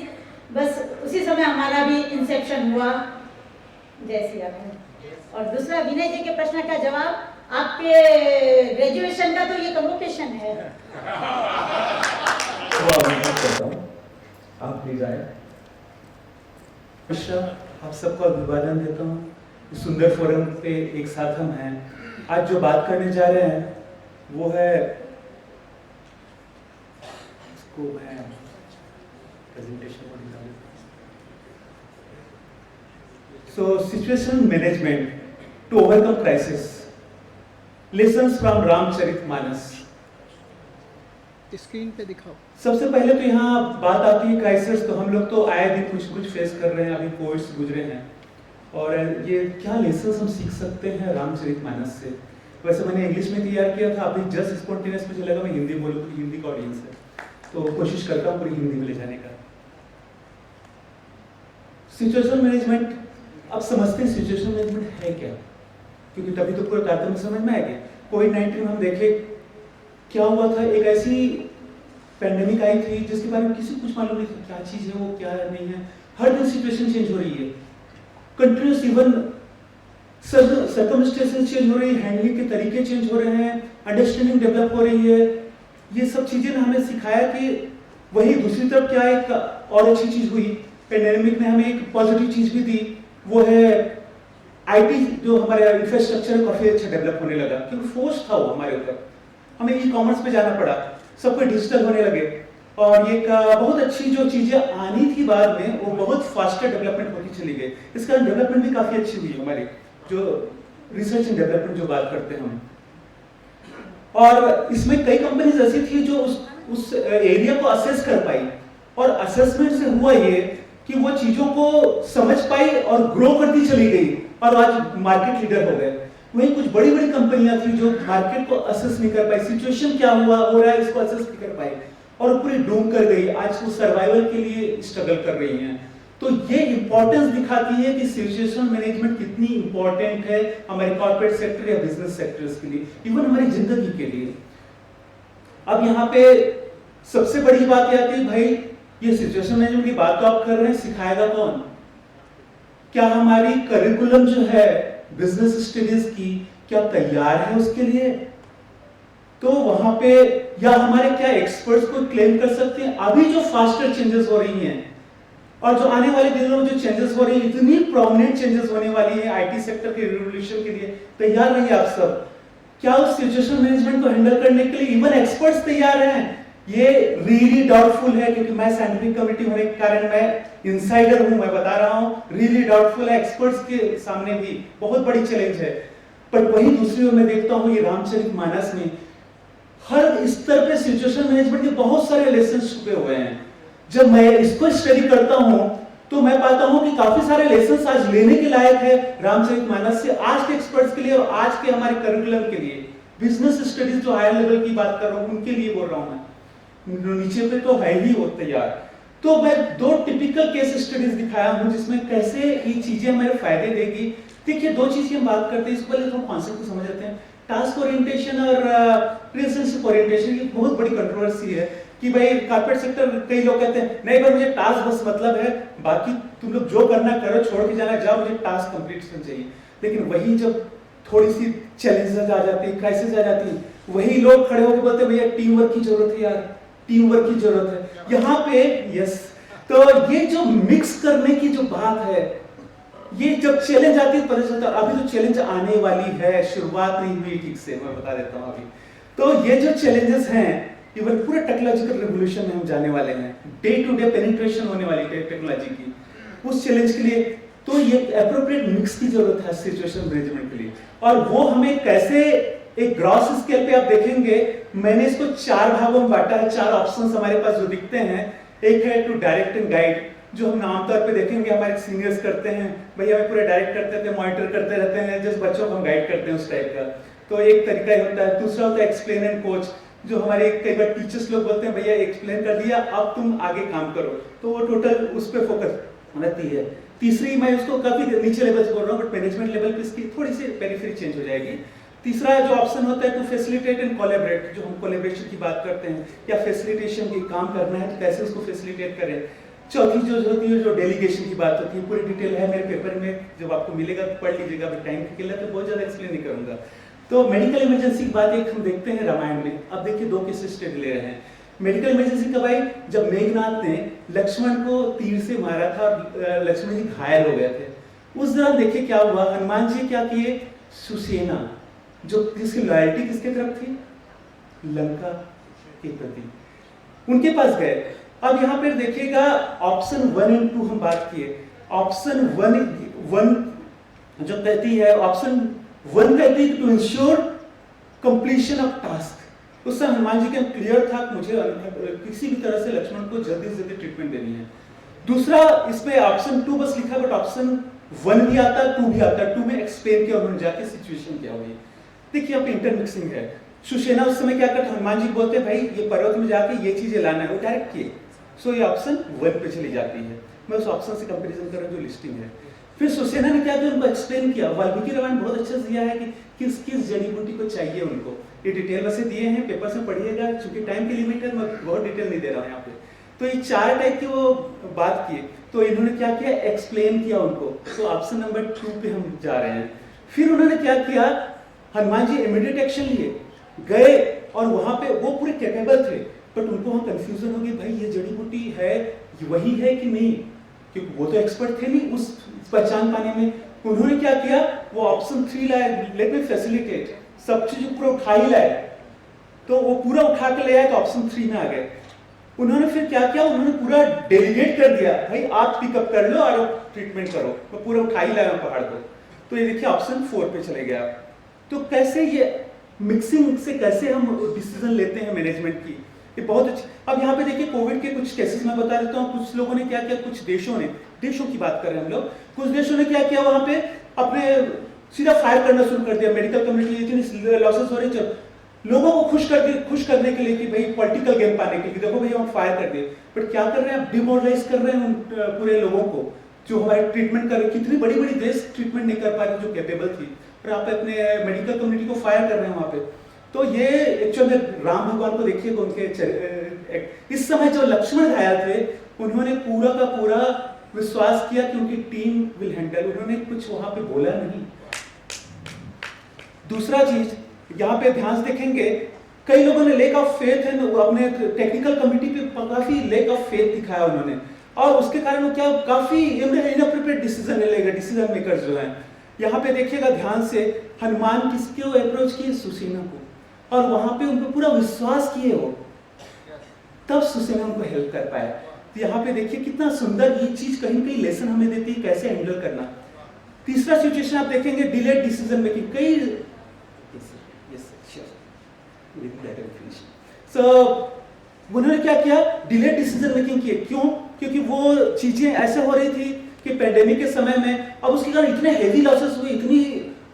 बस उसी समय हमारा भी इंसेप्शन हुआ। जय श्री राम। और दूसरा विनय जी के प्रश्न का जवाब, आपके ग्रेजुएशन का तो ये कन्वोकेशन है। आप प्लीज आए। आप सबको अभिवादन देता हूँ। इस सुंदर फोरम पे एक साथ हम हैं। आज जो बात करने जा रहे हैं वो है, इसको मैं प्रेजेंटेशन को निकाल देता हूं। So situation management to overcome crisis, lessons from Ramcharitmanas. Screen पे दिखाओ। सबसे पहले तो यहाँ बात आती है क्राइसिस, तो हम लोग तो आए दिन कुछ फेस कर रहे हैं, अभी कोविड से गुजरे हैं, और ये क्या लेसन्स हम सीख सकते हैं रामचरितमानस से। वैसे मैंने इंग्लिश में तैयार किया था, अभी जस्ट स्पॉन्टेनियस मुझे लगा मैं हिंदी बोलूँ, क्योंकि हिंदी का ऑडियंस है, तो कोशिश करता हूँ पूरी हिंदी में ले जाने का। सिचुएशन मैनेजमेंट, अब समझते हैं सिचुएशन मैनेजमेंट है क्या, क्योंकि तभी तो पूरा तारतम्य समझ में आएगा। कोविड-19 में हम देखे क्या हुआ था, एक ऐसी पैंडेमिक आई थी जिसके बारे में किसी कुछ मालूम नहीं था, क्या चीज है वो, क्या नहीं है। हर दिन सिचुएशन चेंज हो रही है, कंट्रीज इवन सर्कमस्टेंसेस चेंज हो रही है, हैंडलिंग के तरीके चेंज हो रहे हैं, अंडरस्टैंडिंग डेवलप हो रही है। ये सब चीजें ने हमें सिखाया कि वही दूसरी तरफ क्या एक और अच्छी चीज हुई, पैंडेमिक ने हमें एक पॉजिटिव चीज भी दी, वो है आईटी जो हमारे इंफ्रास्ट्रक्चर काफी अच्छा डेवलप होने लगा, क्योंकि फोर्स था वो हमारे ऊपर, हमें ई कॉमर्स पे जाना पड़ा, सब कुछ डिजिटल होने लगे, और ये बहुत अच्छी जो चीजें आनी थी बाद में वो बहुत फास्टर डेवलपमेंट होती चली गई। इसका डेवलपमेंट भी काफी अच्छी हुई हमारी, जो रिसर्च एंड डेवलपमेंट जो बात करते हैं हम, और इसमें कई कंपनीज ऐसी थी जो उस एरिया को असेस कर पाई, और असेसमेंट से हुआ ये कि वो चीजों को समझ पाई और ग्रो करती चली गई, और आज मार्केट लीडर हो गए। वही कुछ बड़ी बड़ी कंपनियां थी जो मार्केट को असेस नहीं कर पाई, सिचुएशन क्या हुआ हो रहा है इसको असेस नहीं कर पाई, और पूरी डूम कर गई, आज वो सर्वाइवल के लिए स्ट्रगल कर रही हैं। तो ये इंपॉर्टेंस दिखाती है कि सिचुएशन मैनेजमेंट कितनी इंपॉर्टेंट है हमारे कॉर्पोरेट सेक्टर या बिजनेस सेक्टर्स के लिए, इवन हमारी जिंदगी के लिए। अब यहाँ पे सबसे बड़ी बात आती है, भाई ये सिचुएशन मैनेजमेंट की बात तो आप कर रहे हैं, सिखाएगा कौन? क्या हमारी करिकुलम जो है बिजनेस स्टडीज की क्या तैयार है उसके लिए? तो वहां पे या हमारे क्या एक्सपर्ट्स को क्लेम कर सकते हैं? अभी जो फास्टर चेंजेस हो रही हैं और जो आने वाले दिनों में जो चेंजेस हो रही है, इतनी प्रोमिनेंट चेंजेस होने वाली है आईटी सेक्टर के रिवोल्यूशन के लिए, तैयार रहिए आप सब। क्या उस सिचुएशन मैनेजमेंट को हैंडल करने के लिए इवन एक्सपर्ट्स तैयार हैं? ये रियली डाउटफुल है, क्योंकि मैं साइंटिफिक कमिटी होने के कारण मैं इनसाइडर हूं, मैं बता रहा हूं, रियली डाउटफुल है। एक्सपर्ट्स के सामने भी बहुत बड़ी चैलेंज है। पर वही दूसरी ओर मैं देखता हूं ये रामचरितमानस में हर स्तर पे सिचुएशन मैनेजमेंट के बहुत सारे लेसन छुपे हुए हैं। जब मैं इसको स्टडी करता हूं तो मैं पाता हूं कि काफी सारे लेसन आज लेने के लायक है रामचरितमानस से, आज के एक्सपर्ट्स के लिए और आज के हमारे करिकुलम के लिए। बिजनेस स्टडीज जो हायर लेवल की बात कर रहा हूं उनके लिए बोल रहा हूं मैं, नीचे पे तो है ही वो तैयार। तो मैं दो टिपिकल केस स्टडीज दिखाया हूं जिसमें कैसे ये चीजें हमें फायदे देगी। देखिए दो चीजें हम बात करते हैं, इसको पहले थोड़ा कॉन्सेप्ट को समझ लेते हैं। टास्क ओरिएंटेशन और रिलेशनशिप ओरिएंटेशन की बहुत बड़ी कंट्रोवर्सी है कि भाई कॉर्पोरेट सेक्टर कई लोग कहते हैं नहीं भाई मुझे टास्क बस मतलब है, बाकी तुम लोग जो करना करो, छोड़ के जाना जाओ, मुझे टास्क कंप्लीट करना चाहिए। लेकिन वही जब थोड़ी सी चैलेंजेस आ जाती है, क्राइसिस आ जाती है, वही लोग खड़े होकर बोलते हैं भैया टीम वर्क की जरूरत है यार, टीम वर्क की जरूरत है। यहाँ पे यस, तो ये जो मिक्स करने की जो बात है, ये जब चैलेंज आती है पता चलता है। अभी तो चैलेंज आने वाली है, शुरुआत नहीं हुई ठीक से, मैं बता देता हूँ अभी। तो ये जो चैलेंजेस हैं, इवन पूरे टेक्नोलॉजिकल रिवोल्यूशन में हम जाने वाले हैं, डे टू डे पेनिट्रेशन होने वाली है टेक्नोलॉजी की, उस चैलेंज के लिए तो ये एप्रोप्रिएट मिक्स की जरूरत है सिचुएशन मैनेजमेंट के लिए। और वो हमें कैसे, एक ग्रॉस स्केल पे आप देखेंगे मैंने इसको 4 भागों में बांटा है, 4 ऑप्शंस हमारे पास जो दिखते हैं। एक है टू डायरेक्ट एंड गाइड, जो हम आमतौर पे देखेंगे हमारे सीनियर्स करते हैं, भैया हमें पूरे डायरेक्ट करते थे, मॉनिटर करते रहते हैं, जिस बच्चों को हम गाइड करते हैं उस टाइप का, तो एक तरीका ही होता है। दूसरा होता है एक्सप्लेन एंड कोच, जो हमारे कई बार टीचर्स लोग बोलते हैं भैया एक्सप्लेन कर दिया अब तुम आगे काम करो, तो वो टोटल उस पर फोकस रहती है। तीसरी मैं उसको काफी नीचे लेवल से बोल रहा हूँ, बट मैनेजमेंट लेवल पे इसकी थोड़ी सी पेरिफेरी चेंज हो जाएगी। तीसरा जो ऑप्शन होता है टू फैसिलिटेट एंड कोलैबोरेट, जो हम कोलैबोरेशन की बात करते हैं या फैसिलिटेशन की काम करना है तो कैसे उसको फैसिलिटेट करें। चौथी जो होती है जो डेलीगेशन की बात होती है, पूरी डिटेल है मेरे पेपर में, जब आपको मिलेगा तो पढ़ लीजिएगा, टाइम की किल्लत है बहुत ज्यादा एक्सप्लेन नहीं करूंगा। तो मेडिकल इमरजेंसी की बात एक हम देखते हैं रामायण में। अब देखिए 2 केस स्टडी ले रहे हैं। मेडिकल इमरजेंसी कब आई? जब मेघनाथ ने लक्ष्मण को तीर से मारा था, लक्ष्मण जी घायल हो गए थे। उस दौरान देखिए क्या हुआ, हनुमान जी क्या किए, सुसेना जो जिसकी लॉयल्टी किसके तरफ थी, लंका के प्रति। उनके पास गए। अब यहाँ पर देखिएगा ऑप्शन 1 और 2 हम बात किए। ऑप्शन 1 जो कहती है, ऑप्शन 1 कहती है to ensure completion of task. उससे हनुमान जी का क्लियर था मुझे किसी भी तरह से लक्ष्मण को जल्दी से जल्दी ट्रीटमेंट देनी है। दूसरा इसमें ऑप्शन 2 बस लिखा, बट ऑप्शन 1 भी आता है, 2 भी आता है। 2 में एक्सप्लेन किया उन्होंने जाके सिचुएशन क्या हुई। देखिए यहाँ पे इंटरमिक्सिंग है। सुसेना उस समय क्या करते, हनुमान जी बोलते भाई ये पर्वत में जाके ये चीजें लाना है, वो डायरेक्ट किए। सो ये ऑप्शन 1 पे चली जाती है। मैं उस ऑप्शन से कंपैरिजन कर रहा हूँ जो लिस्टिंग है। फिर सुसेना ने क्या किया, उनको एक्सप्लेन किया। वाल्मीकि रामायण बहुत अच्छा दिया है कि किस किस जड़ी बूटी को चाहिए उनको। ये डिटेल वैसे दिए हैं, पेपर में पढ़िएगा, चूंकि टाइम की लिमिट है मैं बहुत डिटेल नहीं दे रहा हूँ यहाँ पे। तो ये 4 टाइप की वो बात किए, तो इन्होंने क्या किया, एक्सप्लेन किया उनको। तो ऑप्शन नंबर 2 पे हम जा रहे हैं। फिर उन्होंने क्या किया, हनुमान जी इमीडिएट एक्शन लिए, गए और वहां पे वो पूरे कैपेबल थे, बट उनको वहां कंफ्यूजन हो गई, भाई ये जड़ी बूटी है वही है कि नहीं, क्योंकि वो तो एक्सपर्ट थे नहीं उस पहचान पाने में। उन्होंने क्या किया, वो ऑप्शन 3 लाए, लेट मी फैसिलिटेट, सब चीज पूरा उठा ही लाए। तो वो पूरा उठा के ले आए तो ऑप्शन 3 में आ गए। उन्होंने फिर क्या किया, उन्होंने पूरा डेलीगेट कर दिया, भाई आप पिकअप कर लो और ट्रीटमेंट करो, मैं पूरा उठा ही लाया पहाड़ को। तो ये देखिए ऑप्शन 4 पे चले गया। तो कैसे ये मिक्सिंग से कैसे हम डिसीजन लेते हैं मैनेजमेंट की, ये बहुत अच्छी। अब यहाँ पे देखिए कोविड के कुछ केसेस मैं बता देता हूँ। कुछ लोगों ने क्या किया, कुछ देशों की बात कर रहे हैं हम लोग, कुछ देशों ने क्या किया, वहां पे अपने सीधा फायर करना शुरू कर दिया। मेडिकल कम्युनिटी इतनी लॉसेस हो रही, लोगों को खुश करने के लिए कि भाई पॉलिटिकल गेम पाने के लिए, देखो भाई हम फायर कर दिए। बट क्या कर रहे हैं, डिमोरलाइज कर रहे हैं उन पूरे लोगों को जो हमारे ट्रीटमेंट कर रहे। कितनी बड़ी बड़ी देश ट्रीटमेंट नहीं कर पा रही जो कैपेबल थी, और आप अपने मेडिकल कम्युनिटी को फायर कर रहे हैं वहां पे। तो ये एक्चुअली राम भगवान को देखिए, उनके इस समय जो लक्ष्मण घायल थे, उन्होंने पूरा का पूरा विश्वास किया कि उनकी टीम विल हैंडल, उन्होंने कुछ वहां पे बोला नहीं। दूसरा चीज यहाँ पे ध्यान से देखेंगे, कई लोगों ने लेक ऑफ फेथ है, अपने टेक्निकल कमिटी पे काफी लेक ऑफ फेथ दिखाया उन्होंने, और उसके कारण वो क्या काफी इनअप्रोप्रिएट डिसीजन मेकर्स जो हैं। यहाँ पे देखिएगा ध्यान से, हनुमान किसको अप्रोच किए, सुसेना को, और वहां पे उनको पूरा विश्वास किए वो, तब सुसेना उनको हेल्प कर पाए। तो यहाँ पे देखिए कितना सुंदर ये चीज कहीं कहीं लेसन हमें देती है कैसे हैंडल करना। तीसरा सिचुएशन आप देखेंगे, डिलेड डिसीजन मेकिंग। कई उन्होंने क्या किया, डिलेड डिसीजन मेकिंग किए। क्यों? क्योंकि वो चीजें ऐसे हो रही थी कि पेंडेमिक के समय में, अब उसके कारण इतने हेवी लॉसेस हुए, इतनी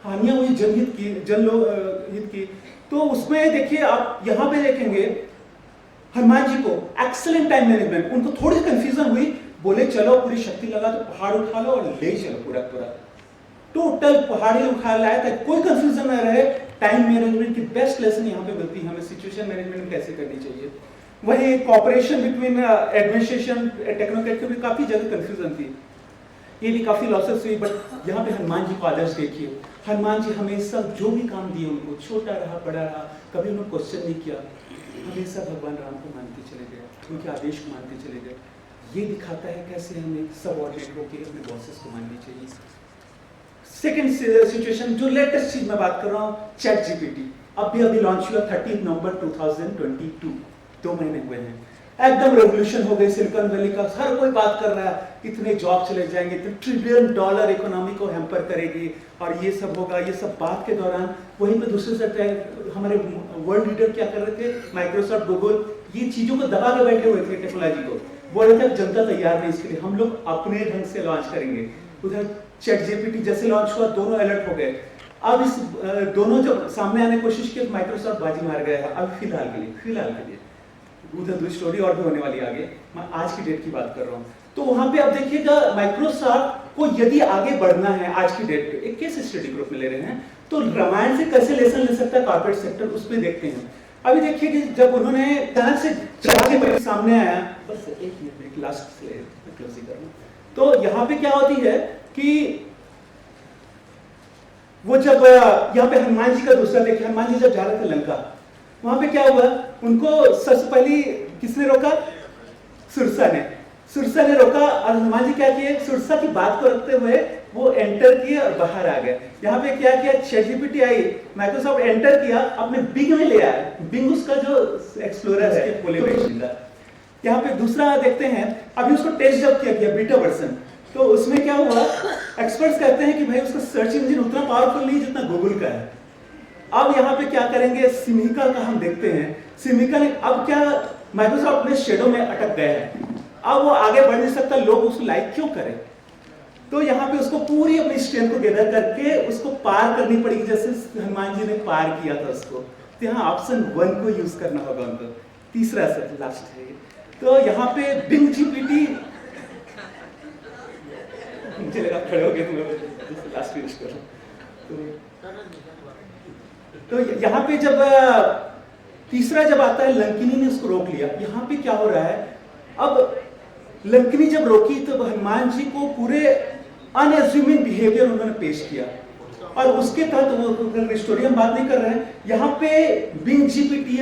हानियां हुई जनहित की। तो उसमें देखिए आप यहाँ पे देखेंगे हनुमान जी को एक्सीलेंट टाइम मैनेजमेंट। उनको थोड़ी कंफ्यूजन हुई, बोले चलो पूरी शक्ति लगा तो पहाड़ उठा लो और ले चलो पूरा टोटल पहाड़ी उठा लाया था, कोई कंफ्यूजन ना रहे। टाइम मैनेजमेंट की बेस्ट लेसन यहाँ पे मिलती है हमें, सिचुएशन मैनेजमेंट कैसे करनी चाहिए। वही कोऑपरेशन बिटवीन एडमिनिस्ट्रेशन टेक्नोक्रेट की भी काफी जगह कंफ्यूजन थी, ये भी काफी लॉसेस हुई। बट यहाँ पे हनुमान जी को आदर्श देखिए, हनुमान जी हमेशा जो भी काम दिए उनको, छोटा रहा बड़ा रहा, कभी उन्होंने क्वेश्चन नहीं किया, हमेशा भगवान राम को मानते चले गए, उनके आदेश को मानते चले गए। ये दिखाता है कैसे हमें सबऑर्डिनेट होकर अपने बॉसेस को माननी चाहिए। सेकेंड सिचुएशन जो लेटेस्ट चीज मैं बात कर रहा हूँ, चैट जीपीटी। अभी लॉन्च हुआ 13 नवंबर 2022, 2 महीने हुए हैं। एकदम रेवोल्यूशन हो गई सिलिकॉन वैली का, हर कोई बात कर रहा है, इतने जॉब चले जाएंगे, इतने $1 ट्रिलियन इकोनॉमी को हैम्पर करेगी और ये सब होगा। ये सब बात के दौरान वहीं पे दूसरे साइड हमारे वर्ल्ड लीडर क्या कर रहे थे, माइक्रोसॉफ्ट, गूगल, ये चीजों को दबा के बैठे हुए थे टेक्नोलॉजी को, बोल रहे थे जनता तैयार नहीं इसके लिए, हम लोग अपने ढंग से लॉन्च करेंगे। उधर चैट जीपीटी जैसे लॉन्च हुआ, दोनों अलर्ट हो गए। अब इस दोनों जब सामने आने की कोशिश की, माइक्रोसॉफ्ट बाजी मार गया है। अब फिलहाल के लिए उधर दूसरी स्टोरी और भी होने वाली आगे, मैं आज की डेट की बात कर रहा हूँ। तो वहां पे आप देखिएगा माइक्रोसॉफ्ट को यदि आगे बढ़ना है आज की डेट पे, एक केस स्टडी ग्रुप में ले रहे हैं, तो रामायण से कैसे लेसन ले सकता है कॉर्पोरेट सेक्टर, उस पर देखते हैं। अभी देखिए कि जब उन्होंने तरह से चढ़ा सामने आया, बस एक मिनट लास्ट क्लोजिंग करना, तो यहाँ पे क्या होती है कि वो जब यहाँ पे हनुमान जी का दूसरा देखिए, हनुमान जी जब जा रहे थे लंका, वहां पे क्या हुआ, उनको सबसे पहले किसने रोका, सुरसा ने रोका। और हनुमान जी क्या किए, सुरसा की बात को रखते हुए वो एंटर किया और बाहर आ गया। यहाँ पे क्या किया, ChatGPT आई, माइक्रोसॉफ्ट एंटर किया, अपने बिंग में ले आया, बिंग उसका जो एक्सप्लोरर है कोलैबोरेशन का। यहाँ पे दूसरा देखते हैं, अभी उसको टेस्ट जब किया गया बीटा वर्जन, तो उसमें क्या हुआ, एक्सपर्ट्स कहते हैं कि भाई उसका सर्च इंजन उतना पावरफुल नहीं जितना गूगल का है। अब यहाँ पे क्या करेंगे, सिमिका का हम देखते हैं, सिमिका ने अब क्या, माइक्रोसॉफ्ट में शेडो में अटक गए हैं, अब वो आगे बढ़ नहीं सकता, लोग उसको लाइक क्यों करें, तो यहाँ पे उसको पूरी अपनी स्ट्रेंथ को गैदर करके उसको पार करनी पड़ेगी, जैसे हनुमान जी ने पार किया था उसको। तो यहाँ ऑप्शन 1 को यूज करना होगा उनको। तीसरा सर लास्ट है, तो यहाँ पे बिंग जीपीटी, मुझे लगा खड़े हो गए तुम लास्ट यूज करो। तो यहाँ पे जब तीसरा जब आता है, लंकिनी ने उसको रोक लिया। यहाँ पे क्या हो रहा है, अब लंकिनी जब रोकी तो हनुमान जी को पूरे अनएज्यूमिंग बिहेवियर उन्होंने पेश किया, और उसके तहत वो स्टोरी हम बात नहीं कर रहे हैं। यहाँ पे बिंग जीपीटी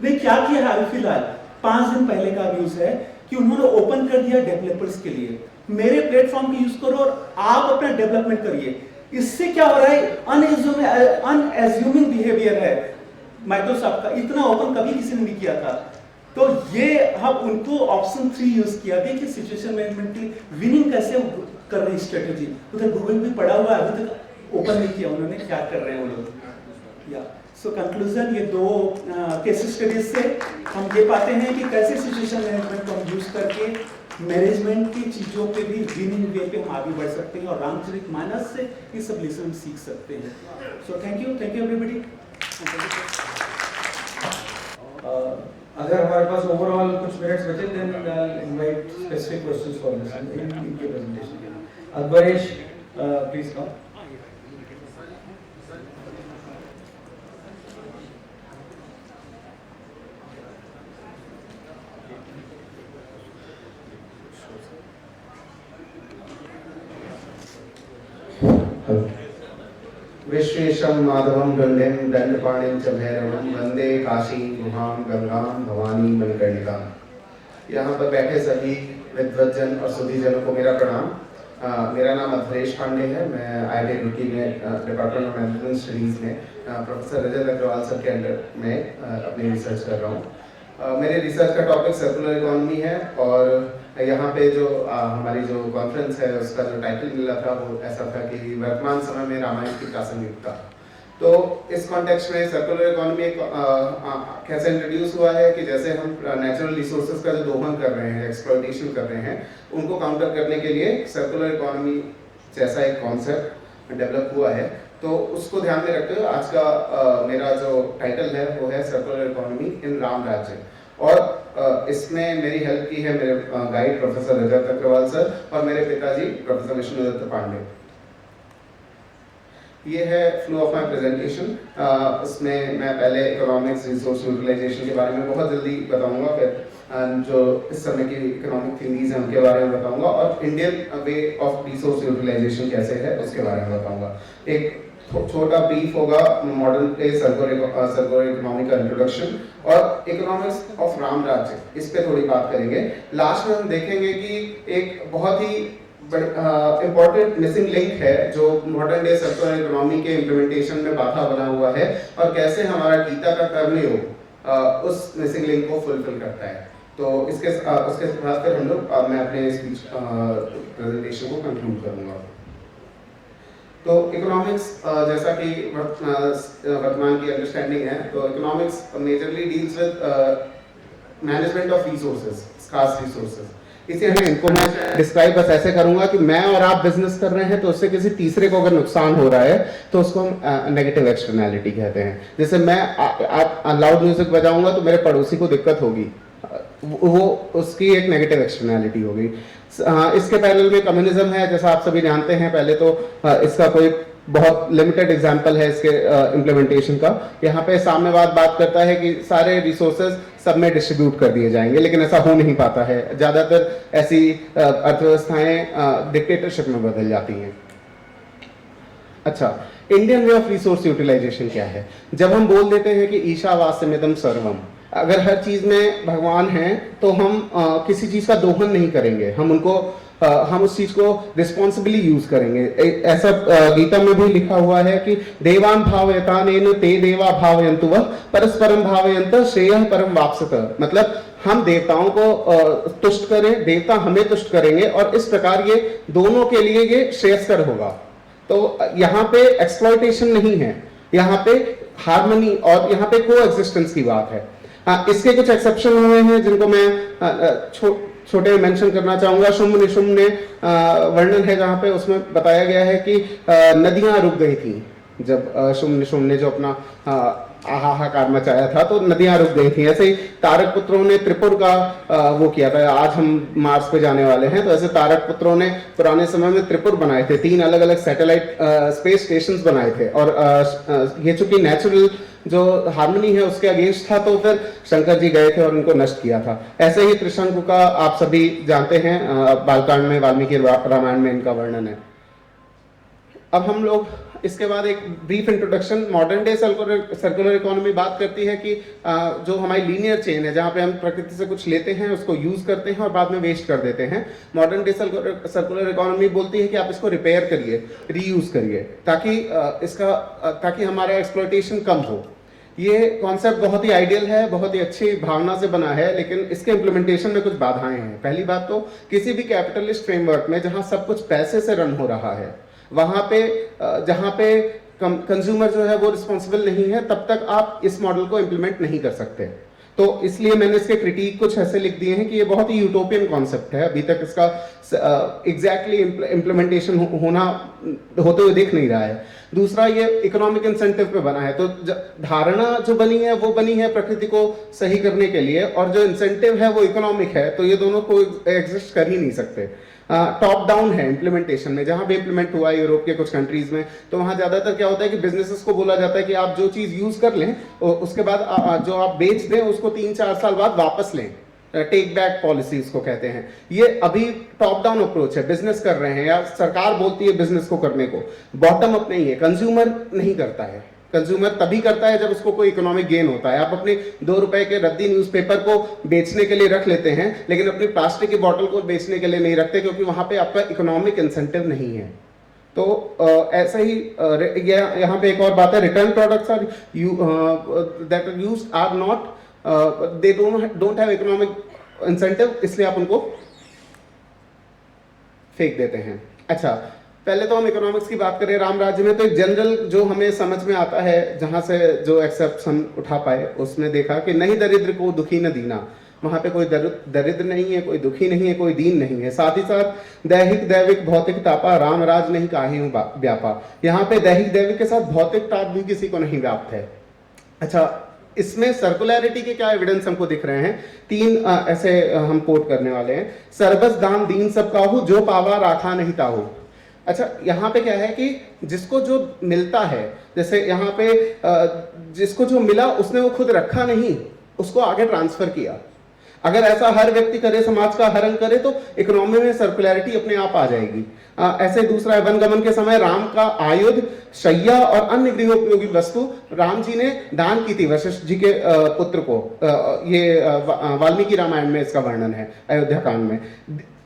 ने क्या किया है, अभी फिलहाल 5 दिन पहले का न्यूज है कि उन्होंने ओपन कर दिया डेवलपर्स के लिए, मेरे प्लेटफॉर्म को यूज करो और आप अपना डेवलपमेंट करिए। इससे क्या हो रहा है, अनएज्यूमिंग बिहेवियर है माइक्रोसॉफ्ट का, इतना ओपन कभी किसी ने नहीं किया था। तो ये हम उनको ऑप्शन 3 यूज किया, देखिए सिचुएशन मैनेजमेंट की विनिंग कैसे कर रहे हैं स्ट्रेटेजी। उधर गूगल भी पड़ा हुआ है, अभी तक ओपन नहीं किया उन्होंने, क्या कर रहे हैं वो लोग। या सो कंक्लूजन, ये 2 केस स्टडीज से हम ये पाते हैं कि कैसे सिचुएशन मैनेजमेंट को हम यूज करके मैनेजमेंट की चीजों पे भी विनिंग वे पे हम आगे बढ़ सकते हैं, और रामचरितमानस से ये सब लेसन सीख सकते हैं। So thank you everybody. अगर हमारे पास ओवरऑल कुछ मिनट्स बचे, then I will invite specific questions for this इनके प्रेजेंटेशन। Akbaresh please come. विश्वेशं माधवं गंडें दंडपाणिं च भैरवं वंदे काशीं गुहां गंगां भवानी मणिकर्णिकां। यहाँ पर बैठे सभी विद्वज्जन और सुधीजनों को मेरा प्रणाम। मेरा नाम अधरेश पांडे है, मैं IIT रुड़की में डिपार्टमेंट ऑफ मैनेजमेंट स्टडीज़ में प्रोफेसर रजत अग्रवाल सर के अंडर में अपनी रिसर्च कर रहा हूँ। मेरे रिसर्च का टॉपिक सर्कुलर इकोनॉमी है, और यहाँ पे जो हमारी जो कॉन्फ्रेंस है उसका जो टाइटल मिला था वो ऐसा था कि वर्तमान समय में रामायण की प्रासंगिकता। तो इस कॉन्टेक्स्ट में सर्कुलर इकोनॉमी कैसे इंट्रोड्यूस हुआ है कि जैसे हम नेचुरल रिसोर्सेज का जो दोहन कर रहे हैं, एक्सप्लॉयटेशन कर रहे हैं, उनको काउंटर करने के लिए सर्कुलर इकोनॉमी जैसा एक कॉन्सेप्ट डेवलप हुआ है। तो उसको ध्यान में रखते हुए आज का मेरा जो टाइटल है वो है सर्कुलर इकोनॉमी इन राम राज्य, और इसमें मेरी हेल्प की है मेरे गाइड प्रोफेसर रजत अग्रवाल सर और मेरे पिताजी प्रोफेसर विष्णुदत्त पांडे। ये है फ्लो ऑफ माय प्रेजेंटेशन। उसमें मैं पहले इकोनॉमिक्स रिसोर्स यूटिलाइजेशन के बारे में बहुत जल्दी बताऊंगा, फिर जो इस समय की इकोनॉमिक थिंग्स हैं उनके बारे में बताऊंगा, और Indian way of resource utilization कैसे है उसके बारे में बताऊंगा। एक छोटा ब्रीफ होगा मॉडर्न डे सर्कुलर इकोनॉमी का इंट्रोडक्शन, और इकोनॉमिक्स ऑफ राम राज्य इस पे थोड़ी बात करेंगे। लास्ट में हम देखेंगे कि एक बहुत ही इम्पोर्टेंट मिसिंग लिंक है जो मॉडर्न डे सर्कुलर इकोनॉमी के इम्प्लीमेंटेशन में बाधा बना हुआ है, और कैसे हमारा गीता का कर्मयोग उस मिसिंग लिंक को फुलफिल करता है। तो उसके साथ फिर हम लोग मैं अपने स्पीच प्रेजेंटेशन को कंक्लूड करूंगा। तो इकोनॉमिक्स जैसा कि वर्तमान की अंडरस्टैंडिंग है, तो economics majorly deals with management of resources, scarce resources. इसे इनको मैं डिस्क्राइब बस ऐसे करूंगा कि मैं और आप बिजनेस कर रहे हैं, तो उससे किसी तीसरे को अगर नुकसान हो रहा है तो उसको हम नेगेटिव एक्सटर्नैलिटी कहते हैं। जैसे मैं लाउड म्यूजिक बजाऊंगा तो मेरे पड़ोसी को दिक्कत होगी, वो उसकी एक नेगेटिव एक्सटर्नैलिटी होगी। इसके पैरेलल में कम्युनिज्म है, जैसा आप सभी जानते हैं। पहले तो इसका कोई बहुत लिमिटेड एग्जांपल है इसके इम्प्लीमेंटेशन का। यहाँ पे साम्यवाद बात करता है कि सारे रिसोर्सेज सब में डिस्ट्रीब्यूट कर दिए जाएंगे, लेकिन ऐसा हो नहीं पाता है। ज़्यादातर ऐसी अर्थव्यवस्थाएं डिक्टेटरशिप में बदल जाती हैं। अच्छा, Indian way of resource utilization क्या है? जब हम बोल देते हैं कि ईशावास्यमिदं सर्वम, अगर हर चीज में भगवान हैं तो हम किसी चीज का दोहन नहीं करेंगे, हम उनको हम उस चीज को रिस्पॉन्सिबली यूज करेंगे। ऐसा गीता में भी लिखा हुआ है कि देवान भावयतानेन ते देवा भावयन्तु वः परस्परम भावयन्त श्रेयः परम वाप्स्यत। मतलब हम देवताओं को तुष्ट करें, देवता हमें तुष्ट करेंगे, और इस प्रकार ये दोनों के लिए ये श्रेयस्कर होगा। तो यहाँ पे एक्सप्लॉयटेशन नहीं है, यहाँ पे हार्मनी और यहाँ पे कोएग्जिस्टेंस की बात है। हाँ, इसके कुछ एक्सेप्शन हुए हैं जिनको मैं छोटे मेंशन करना चाहूंगा। शुम्भ निशुम्भ ने वर्णन है जहाँ पे उसमें बताया गया है कि नदियां रुक गई थी जब शुम्भ निशुम्भ ने जो अपना हाहाकार मचाया था, तो नदियां रुक गई थी। ऐसे ही तारक पुत्रों ने त्रिपुर का वो किया था, आज हम मार्स पे जाने वाले हैं, तो ऐसे तारक पुत्रों ने पुराने समय में त्रिपुर बनाए थे, 3 अलग अलग सैटेलाइट स्पेस स्टेशंस बनाए थे। और ये चूंकि नेचुरल जो हार्मनी है उसके अगेंस्ट था, तो फिर शंकर जी गए थे और उनको नष्ट किया था। ऐसे ही त्रिशंकु का आप सभी जानते हैं, बालकांड में, वाल्मीकि रामायण में इनका वर्णन है। अब हम लोग इसके बाद एक brief introduction, modern day circular economy बात करती है कि जो हमारी लीनियर चेन है, जहाँ पे हम प्रकृति से कुछ लेते हैं, उसको यूज करते हैं और बाद में वेस्ट कर देते हैं, मॉडर्न डे सर्कुलर इकोनॉमी बोलती है कि आप इसको रिपेयर करिए, रीयूज करिए, ताकि हमारा एक्सप्लॉयटेशन कम हो। ये कॉन्सेप्ट बहुत ही आइडियल है, बहुत ही अच्छी भावना से बना है, लेकिन इसके इम्प्लीमेंटेशन में कुछ बाधाएं हैं। पहली बात तो किसी भी कैपिटलिस्ट फ्रेमवर्क में जहाँ सब कुछ पैसे से रन हो रहा है, वहां पे जहां पे कंज्यूमर जो है वो रिस्पॉन्सिबल नहीं है, तब तक आप इस मॉडल को इंप्लीमेंट नहीं कर सकते। तो इसलिए मैंने इसके क्रिटिक कुछ ऐसे लिख दिए हैं कि ये बहुत ही यूटोपियन कॉन्सेप्ट है, अभी तक इसका एग्जैक्टली इम्प्लीमेंटेशन होते हुए दिख नहीं रहा है। दूसरा, ये इकोनॉमिक इंसेंटिव पे बना है, तो धारणा जो बनी है वो बनी है प्रकृति को सही करने के लिए, और जो इंसेंटिव है वो इकोनॉमिक है, तो ये दोनों को एग्जिस्ट कर ही नहीं सकते। टॉप डाउन है इम्प्लीमेंटेशन में, जहां भी इम्प्लीमेंट हुआ है यूरोप के कुछ कंट्रीज में, तो वहां ज्यादातर क्या होता है कि बिजनेसेस को बोला जाता है कि आप जो चीज यूज कर लें उसके बाद जो आप बेच दें उसको 3-4 साल बाद वापस लें, टेक बैक पॉलिसी इसको कहते हैं। ये अभी टॉप डाउन अप्रोच है, बिजनेस कर रहे हैं या सरकार बोलती है बिजनेस को करने को, बॉटम अप नहीं है। कंज्यूमर नहीं करता है, कंज्यूमर तभी करता है जब उसको कोई इकोनॉमिक गेन होता है। आप अपने 2 रुपए के रद्दी न्यूज़पेपर को बेचने के लिए रख लेते हैं, लेकिन अपनी प्लास्टिक की बोतल को बेचने के लिए नहीं रखते, क्योंकि वहां पे आपका इकोनॉमिक इंसेंटिव नहीं है। तो ऐसा ही यहाँ पे एक और बात है, return products are that are used are not, they don't have economic incentive, इसलिए आप उनको फेंक देते हैं। अच्छा, पहले तो हम इकोनॉमिक्स की बात करें राम राज्य में, तो एक जनरल जो हमें समझ में आता है, जहां से जो एक्सेप्ट हम उठा पाए, उसमें देखा कि नहीं दरिद्र को दुखी न दीना। वहां पे कोई दरिद्र नहीं है, कोई दुखी नहीं है, कोई दीन नहीं है। साथ ही साथ दैहिक दैविक भौतिक तापा, राम राज नहीं काहे व्यापा। यहाँ पे दैहिक दैविक के साथ भौतिक ताप भी किसी को नहीं व्याप्त है। अच्छा, इसमें सर्कुलैरिटी के क्या एविडेंस हमको दिख रहे हैं? 3 ऐसे हम कोट करने वाले हैं। सर्वस दान दीन सब काहू, जो पावा राखा नहीं ताहू। अच्छा, यहाँ पे क्या है कि जिसको जो मिलता है, जैसे यहाँ पे जिसको जो मिला उसने वो खुद रखा नहीं, उसको आगे ट्रांसफर किया। अगर ऐसा हर व्यक्ति करे, समाज का हरण करे, तो इकोनॉमी में सर्कुलैरिटी अपने आप आ जाएगी। ऐसे दूसरा है, वनगमन के समय राम का आयुध, शैया और अन्य गृहोपयोगी वस्तु राम जी ने दान की थी वशिष्ठ जी के पुत्र को। ये वाल्मीकि रामायण में इसका वर्णन है, अयोध्या कांड में।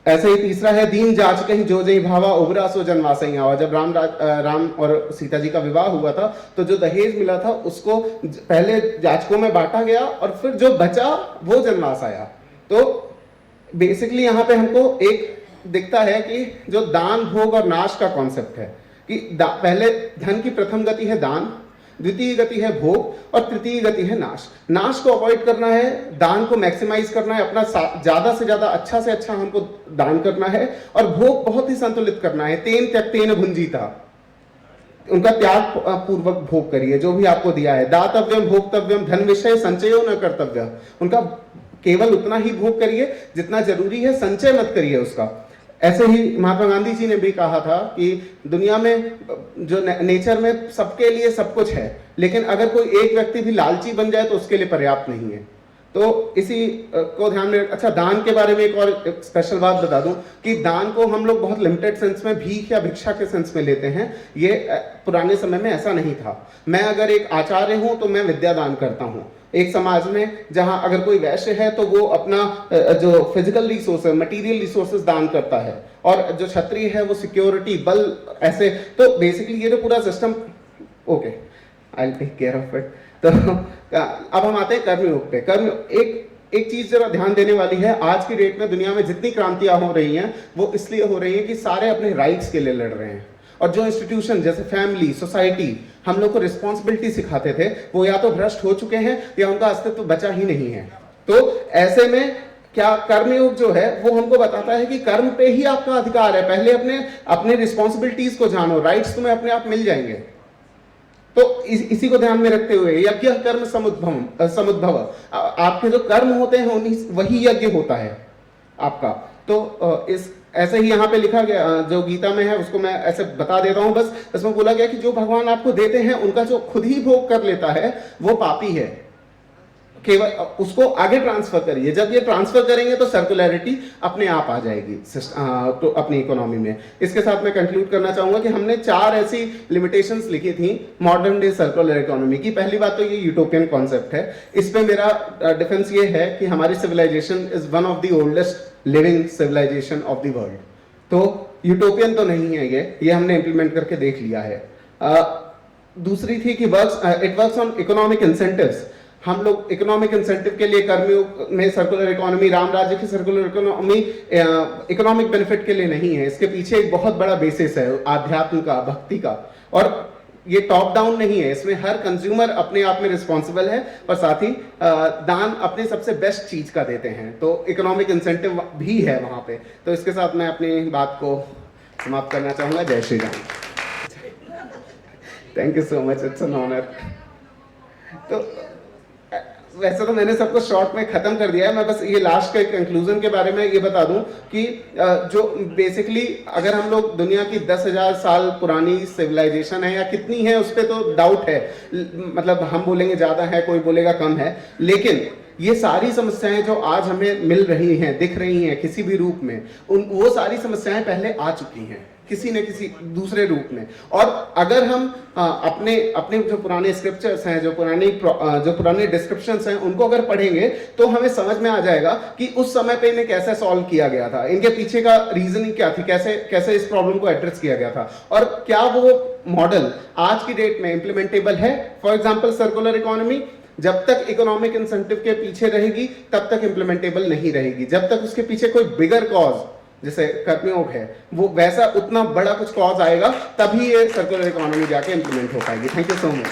ऐसे ही तीसरा है, दीन जाच कहीं जो जई भावा, उबरा सो जनवासई आवा। जब राम और सीता जी का विवाह हुआ था, तो जो दहेज मिला था उसको पहले जाचकों में बांटा गया और फिर जो बचा वो जनवास आया। तो बेसिकली यहाँ पे हमको एक दिखता है कि जो दान भोग और नाश का कॉन्सेप्ट है, कि पहले धन की प्रथम गति है दान, द्वितीय गति है भोग और तृतीय गति है नाश। नाश को अवॉइड करना है, दान को मैक्सिमाइज करना है, अपना ज्यादा से ज्यादा अच्छा से अच्छा हमको दान करना है, और भोग बहुत ही संतुलित करना है। तेन त्यक्तेन भुंजीता, उनका त्याग पूर्वक भोग करिए जो भी आपको दिया है। दातव्यम भोक्तव्यम धन विषय संचयो न कर्तव्य, उनका केवल उतना ही भोग करिए जितना जरूरी है, संचय मत करिए उसका। ऐसे ही महात्मा गांधी जी ने भी कहा था कि दुनिया में जो नेचर में सबके लिए सब कुछ है, लेकिन अगर कोई एक व्यक्ति भी लालची बन जाए तो उसके लिए पर्याप्त नहीं है। तो इसी को ध्यान में। अच्छा, दान के बारे में एक और स्पेशल बात बता दूं कि दान को हम लोग बहुत लिमिटेड सेंस में भीख या भिक्षा के सेंस में लेते हैं। ये पुराने समय में ऐसा नहीं था। मैं अगर एक आचार्य हूं तो मैं विद्या दान करता हूं, एक समाज में जहां अगर कोई वैश्य है तो वो अपना जो फिजिकल रिसोर्स है, मटेरियल रिसोर्सेज दान करता है, और जो क्षत्रिय है वो सिक्योरिटी, बल, ऐसे। तो बेसिकली ये जो पूरा system, okay I will take care of it. तो अब हम आते हैं कर्मयोग पे। कर्म एक चीज जरा ध्यान देने वाली है, आज की डेट में दुनिया में जितनी क्रांतियां हो रही हैं वो इसलिए हो रही हैं कि सारे अपने राइट्स के लिए लड़ रहे हैं, और जो इंस्टीट्यूशन जैसे फैमिली, सोसाइटी हम लोग को रिस्पॉन्सिबिलिटी सिखाते थे वो या तो भ्रष्ट हो चुके हैं या उनका अस्तित्व बचा ही नहीं है। तो ऐसे में क्या कर्मयोग जो है वो हमको बताता है कि कर्म पे ही आपका अधिकार है। पहले अपने रिस्पॉन्सिबिलिटीज को जानो, राइट्स तुम्हें अपने आप मिल जाएंगे। तो इसी को ध्यान में रखते हुए यज्ञ कर्म समुद्भव, आपके जो कर्म होते हैं वही यज्ञ होता है आपका। तो इस ऐसे ही यहाँ पे लिखा गया, जो गीता में है उसको मैं ऐसे बता देता हूँ बस। इसमें बोला गया कि जो भगवान आपको देते हैं उनका जो खुद ही भोग कर लेता है वो पापी है, केवल उसको आगे ट्रांसफर करिए। जब ये ट्रांसफर करेंगे तो सर्कुलरिटी अपने आप आ जाएगी तो अपनी इकोनॉमी में। इसके साथ मैं कंक्लूड करना चाहूंगा कि हमने 4 ऐसी लिमिटेशंस लिखी थी मॉडर्न डे सर्कुलर इकोनॉमी की। पहली बात तो ये यूटोपियन कॉन्सेप्ट है। इस पे मेरा डिफेंस ये है कि हमारी civilization is one of the oldest living civilization of the world. तो यूटोपियन तो नहीं है ये हमने इंप्लीमेंट करके देख लिया है। दूसरी थी कि it works on economic incentives. हम लोग इकोनॉमिक इंसेंटिव के लिए कर्मयोग में सर्कुलर इकोनॉमी, राम राज्य की सर्कुलर इकोनॉमी इकोनॉमिक बेनिफिट के लिए नहीं है। इसके पीछे एक बहुत बड़ा बेसिस है आध्यात्म का, भक्ति का, और ये टॉप डाउन नहीं है। इसमें हर कंज्यूमर अपने आप में रिस्पॉन्सिबल है और साथ ही दान अपने सबसे बेस्ट चीज का देते हैं। तो इकोनॉमिक इंसेंटिव भी है वहां पे। तो इसके साथ मैं अपनी बात को समाप्त करना चाहूंगा। जय Shri Ram. Thank you so much, it's an honour. तो वैसे तो मैंने सबको शॉर्ट में खत्म कर दिया है। मैं बस ये लास्ट का कंक्लूजन के बारे में ये बता दूं कि जो बेसिकली अगर हम लोग दुनिया की 10,000 साल पुरानी सिविलाइजेशन है या कितनी है उस पर तो डाउट है, मतलब हम बोलेंगे ज्यादा है, कोई बोलेगा कम है, लेकिन ये सारी समस्याएं जो आज हमें मिल रही हैं, दिख रही हैं किसी भी रूप में, वो सारी समस्याएं पहले आ चुकी हैं किसी न किसी दूसरे रूप में। और अगर हम अपने जो पुराने स्क्रिप्चर्स हैं, जो पुराने डिस्क्रिप्शंस हैं, उनको अगर पढ़ेंगे तो हमें समझ में आ जाएगा कि उस समय पे इन्हें कैसे सॉल्व किया गया था, इनके पीछे का रीजनिंग क्या थी, कैसे इस प्रॉब्लम को एड्रेस किया गया था, और क्या वो मॉडल आज की डेट में इम्प्लीमेंटेबल है। फॉर एग्जाम्पल सर्कुलर इकोनॉमी जब तक इकोनॉमिक इंसेंटिव के पीछे रहेगी तब तक इम्प्लीमेंटेबल नहीं रहेगी। जब तक उसके पीछे कोई बिगर कॉज जैसे कर्मयोग है, वो वैसा उतना बड़ा कुछ कॉज आएगा तभी ये सर्कुलर इकोनॉमी जाके इंप्लीमेंट हो पाएगी। Thank you so much.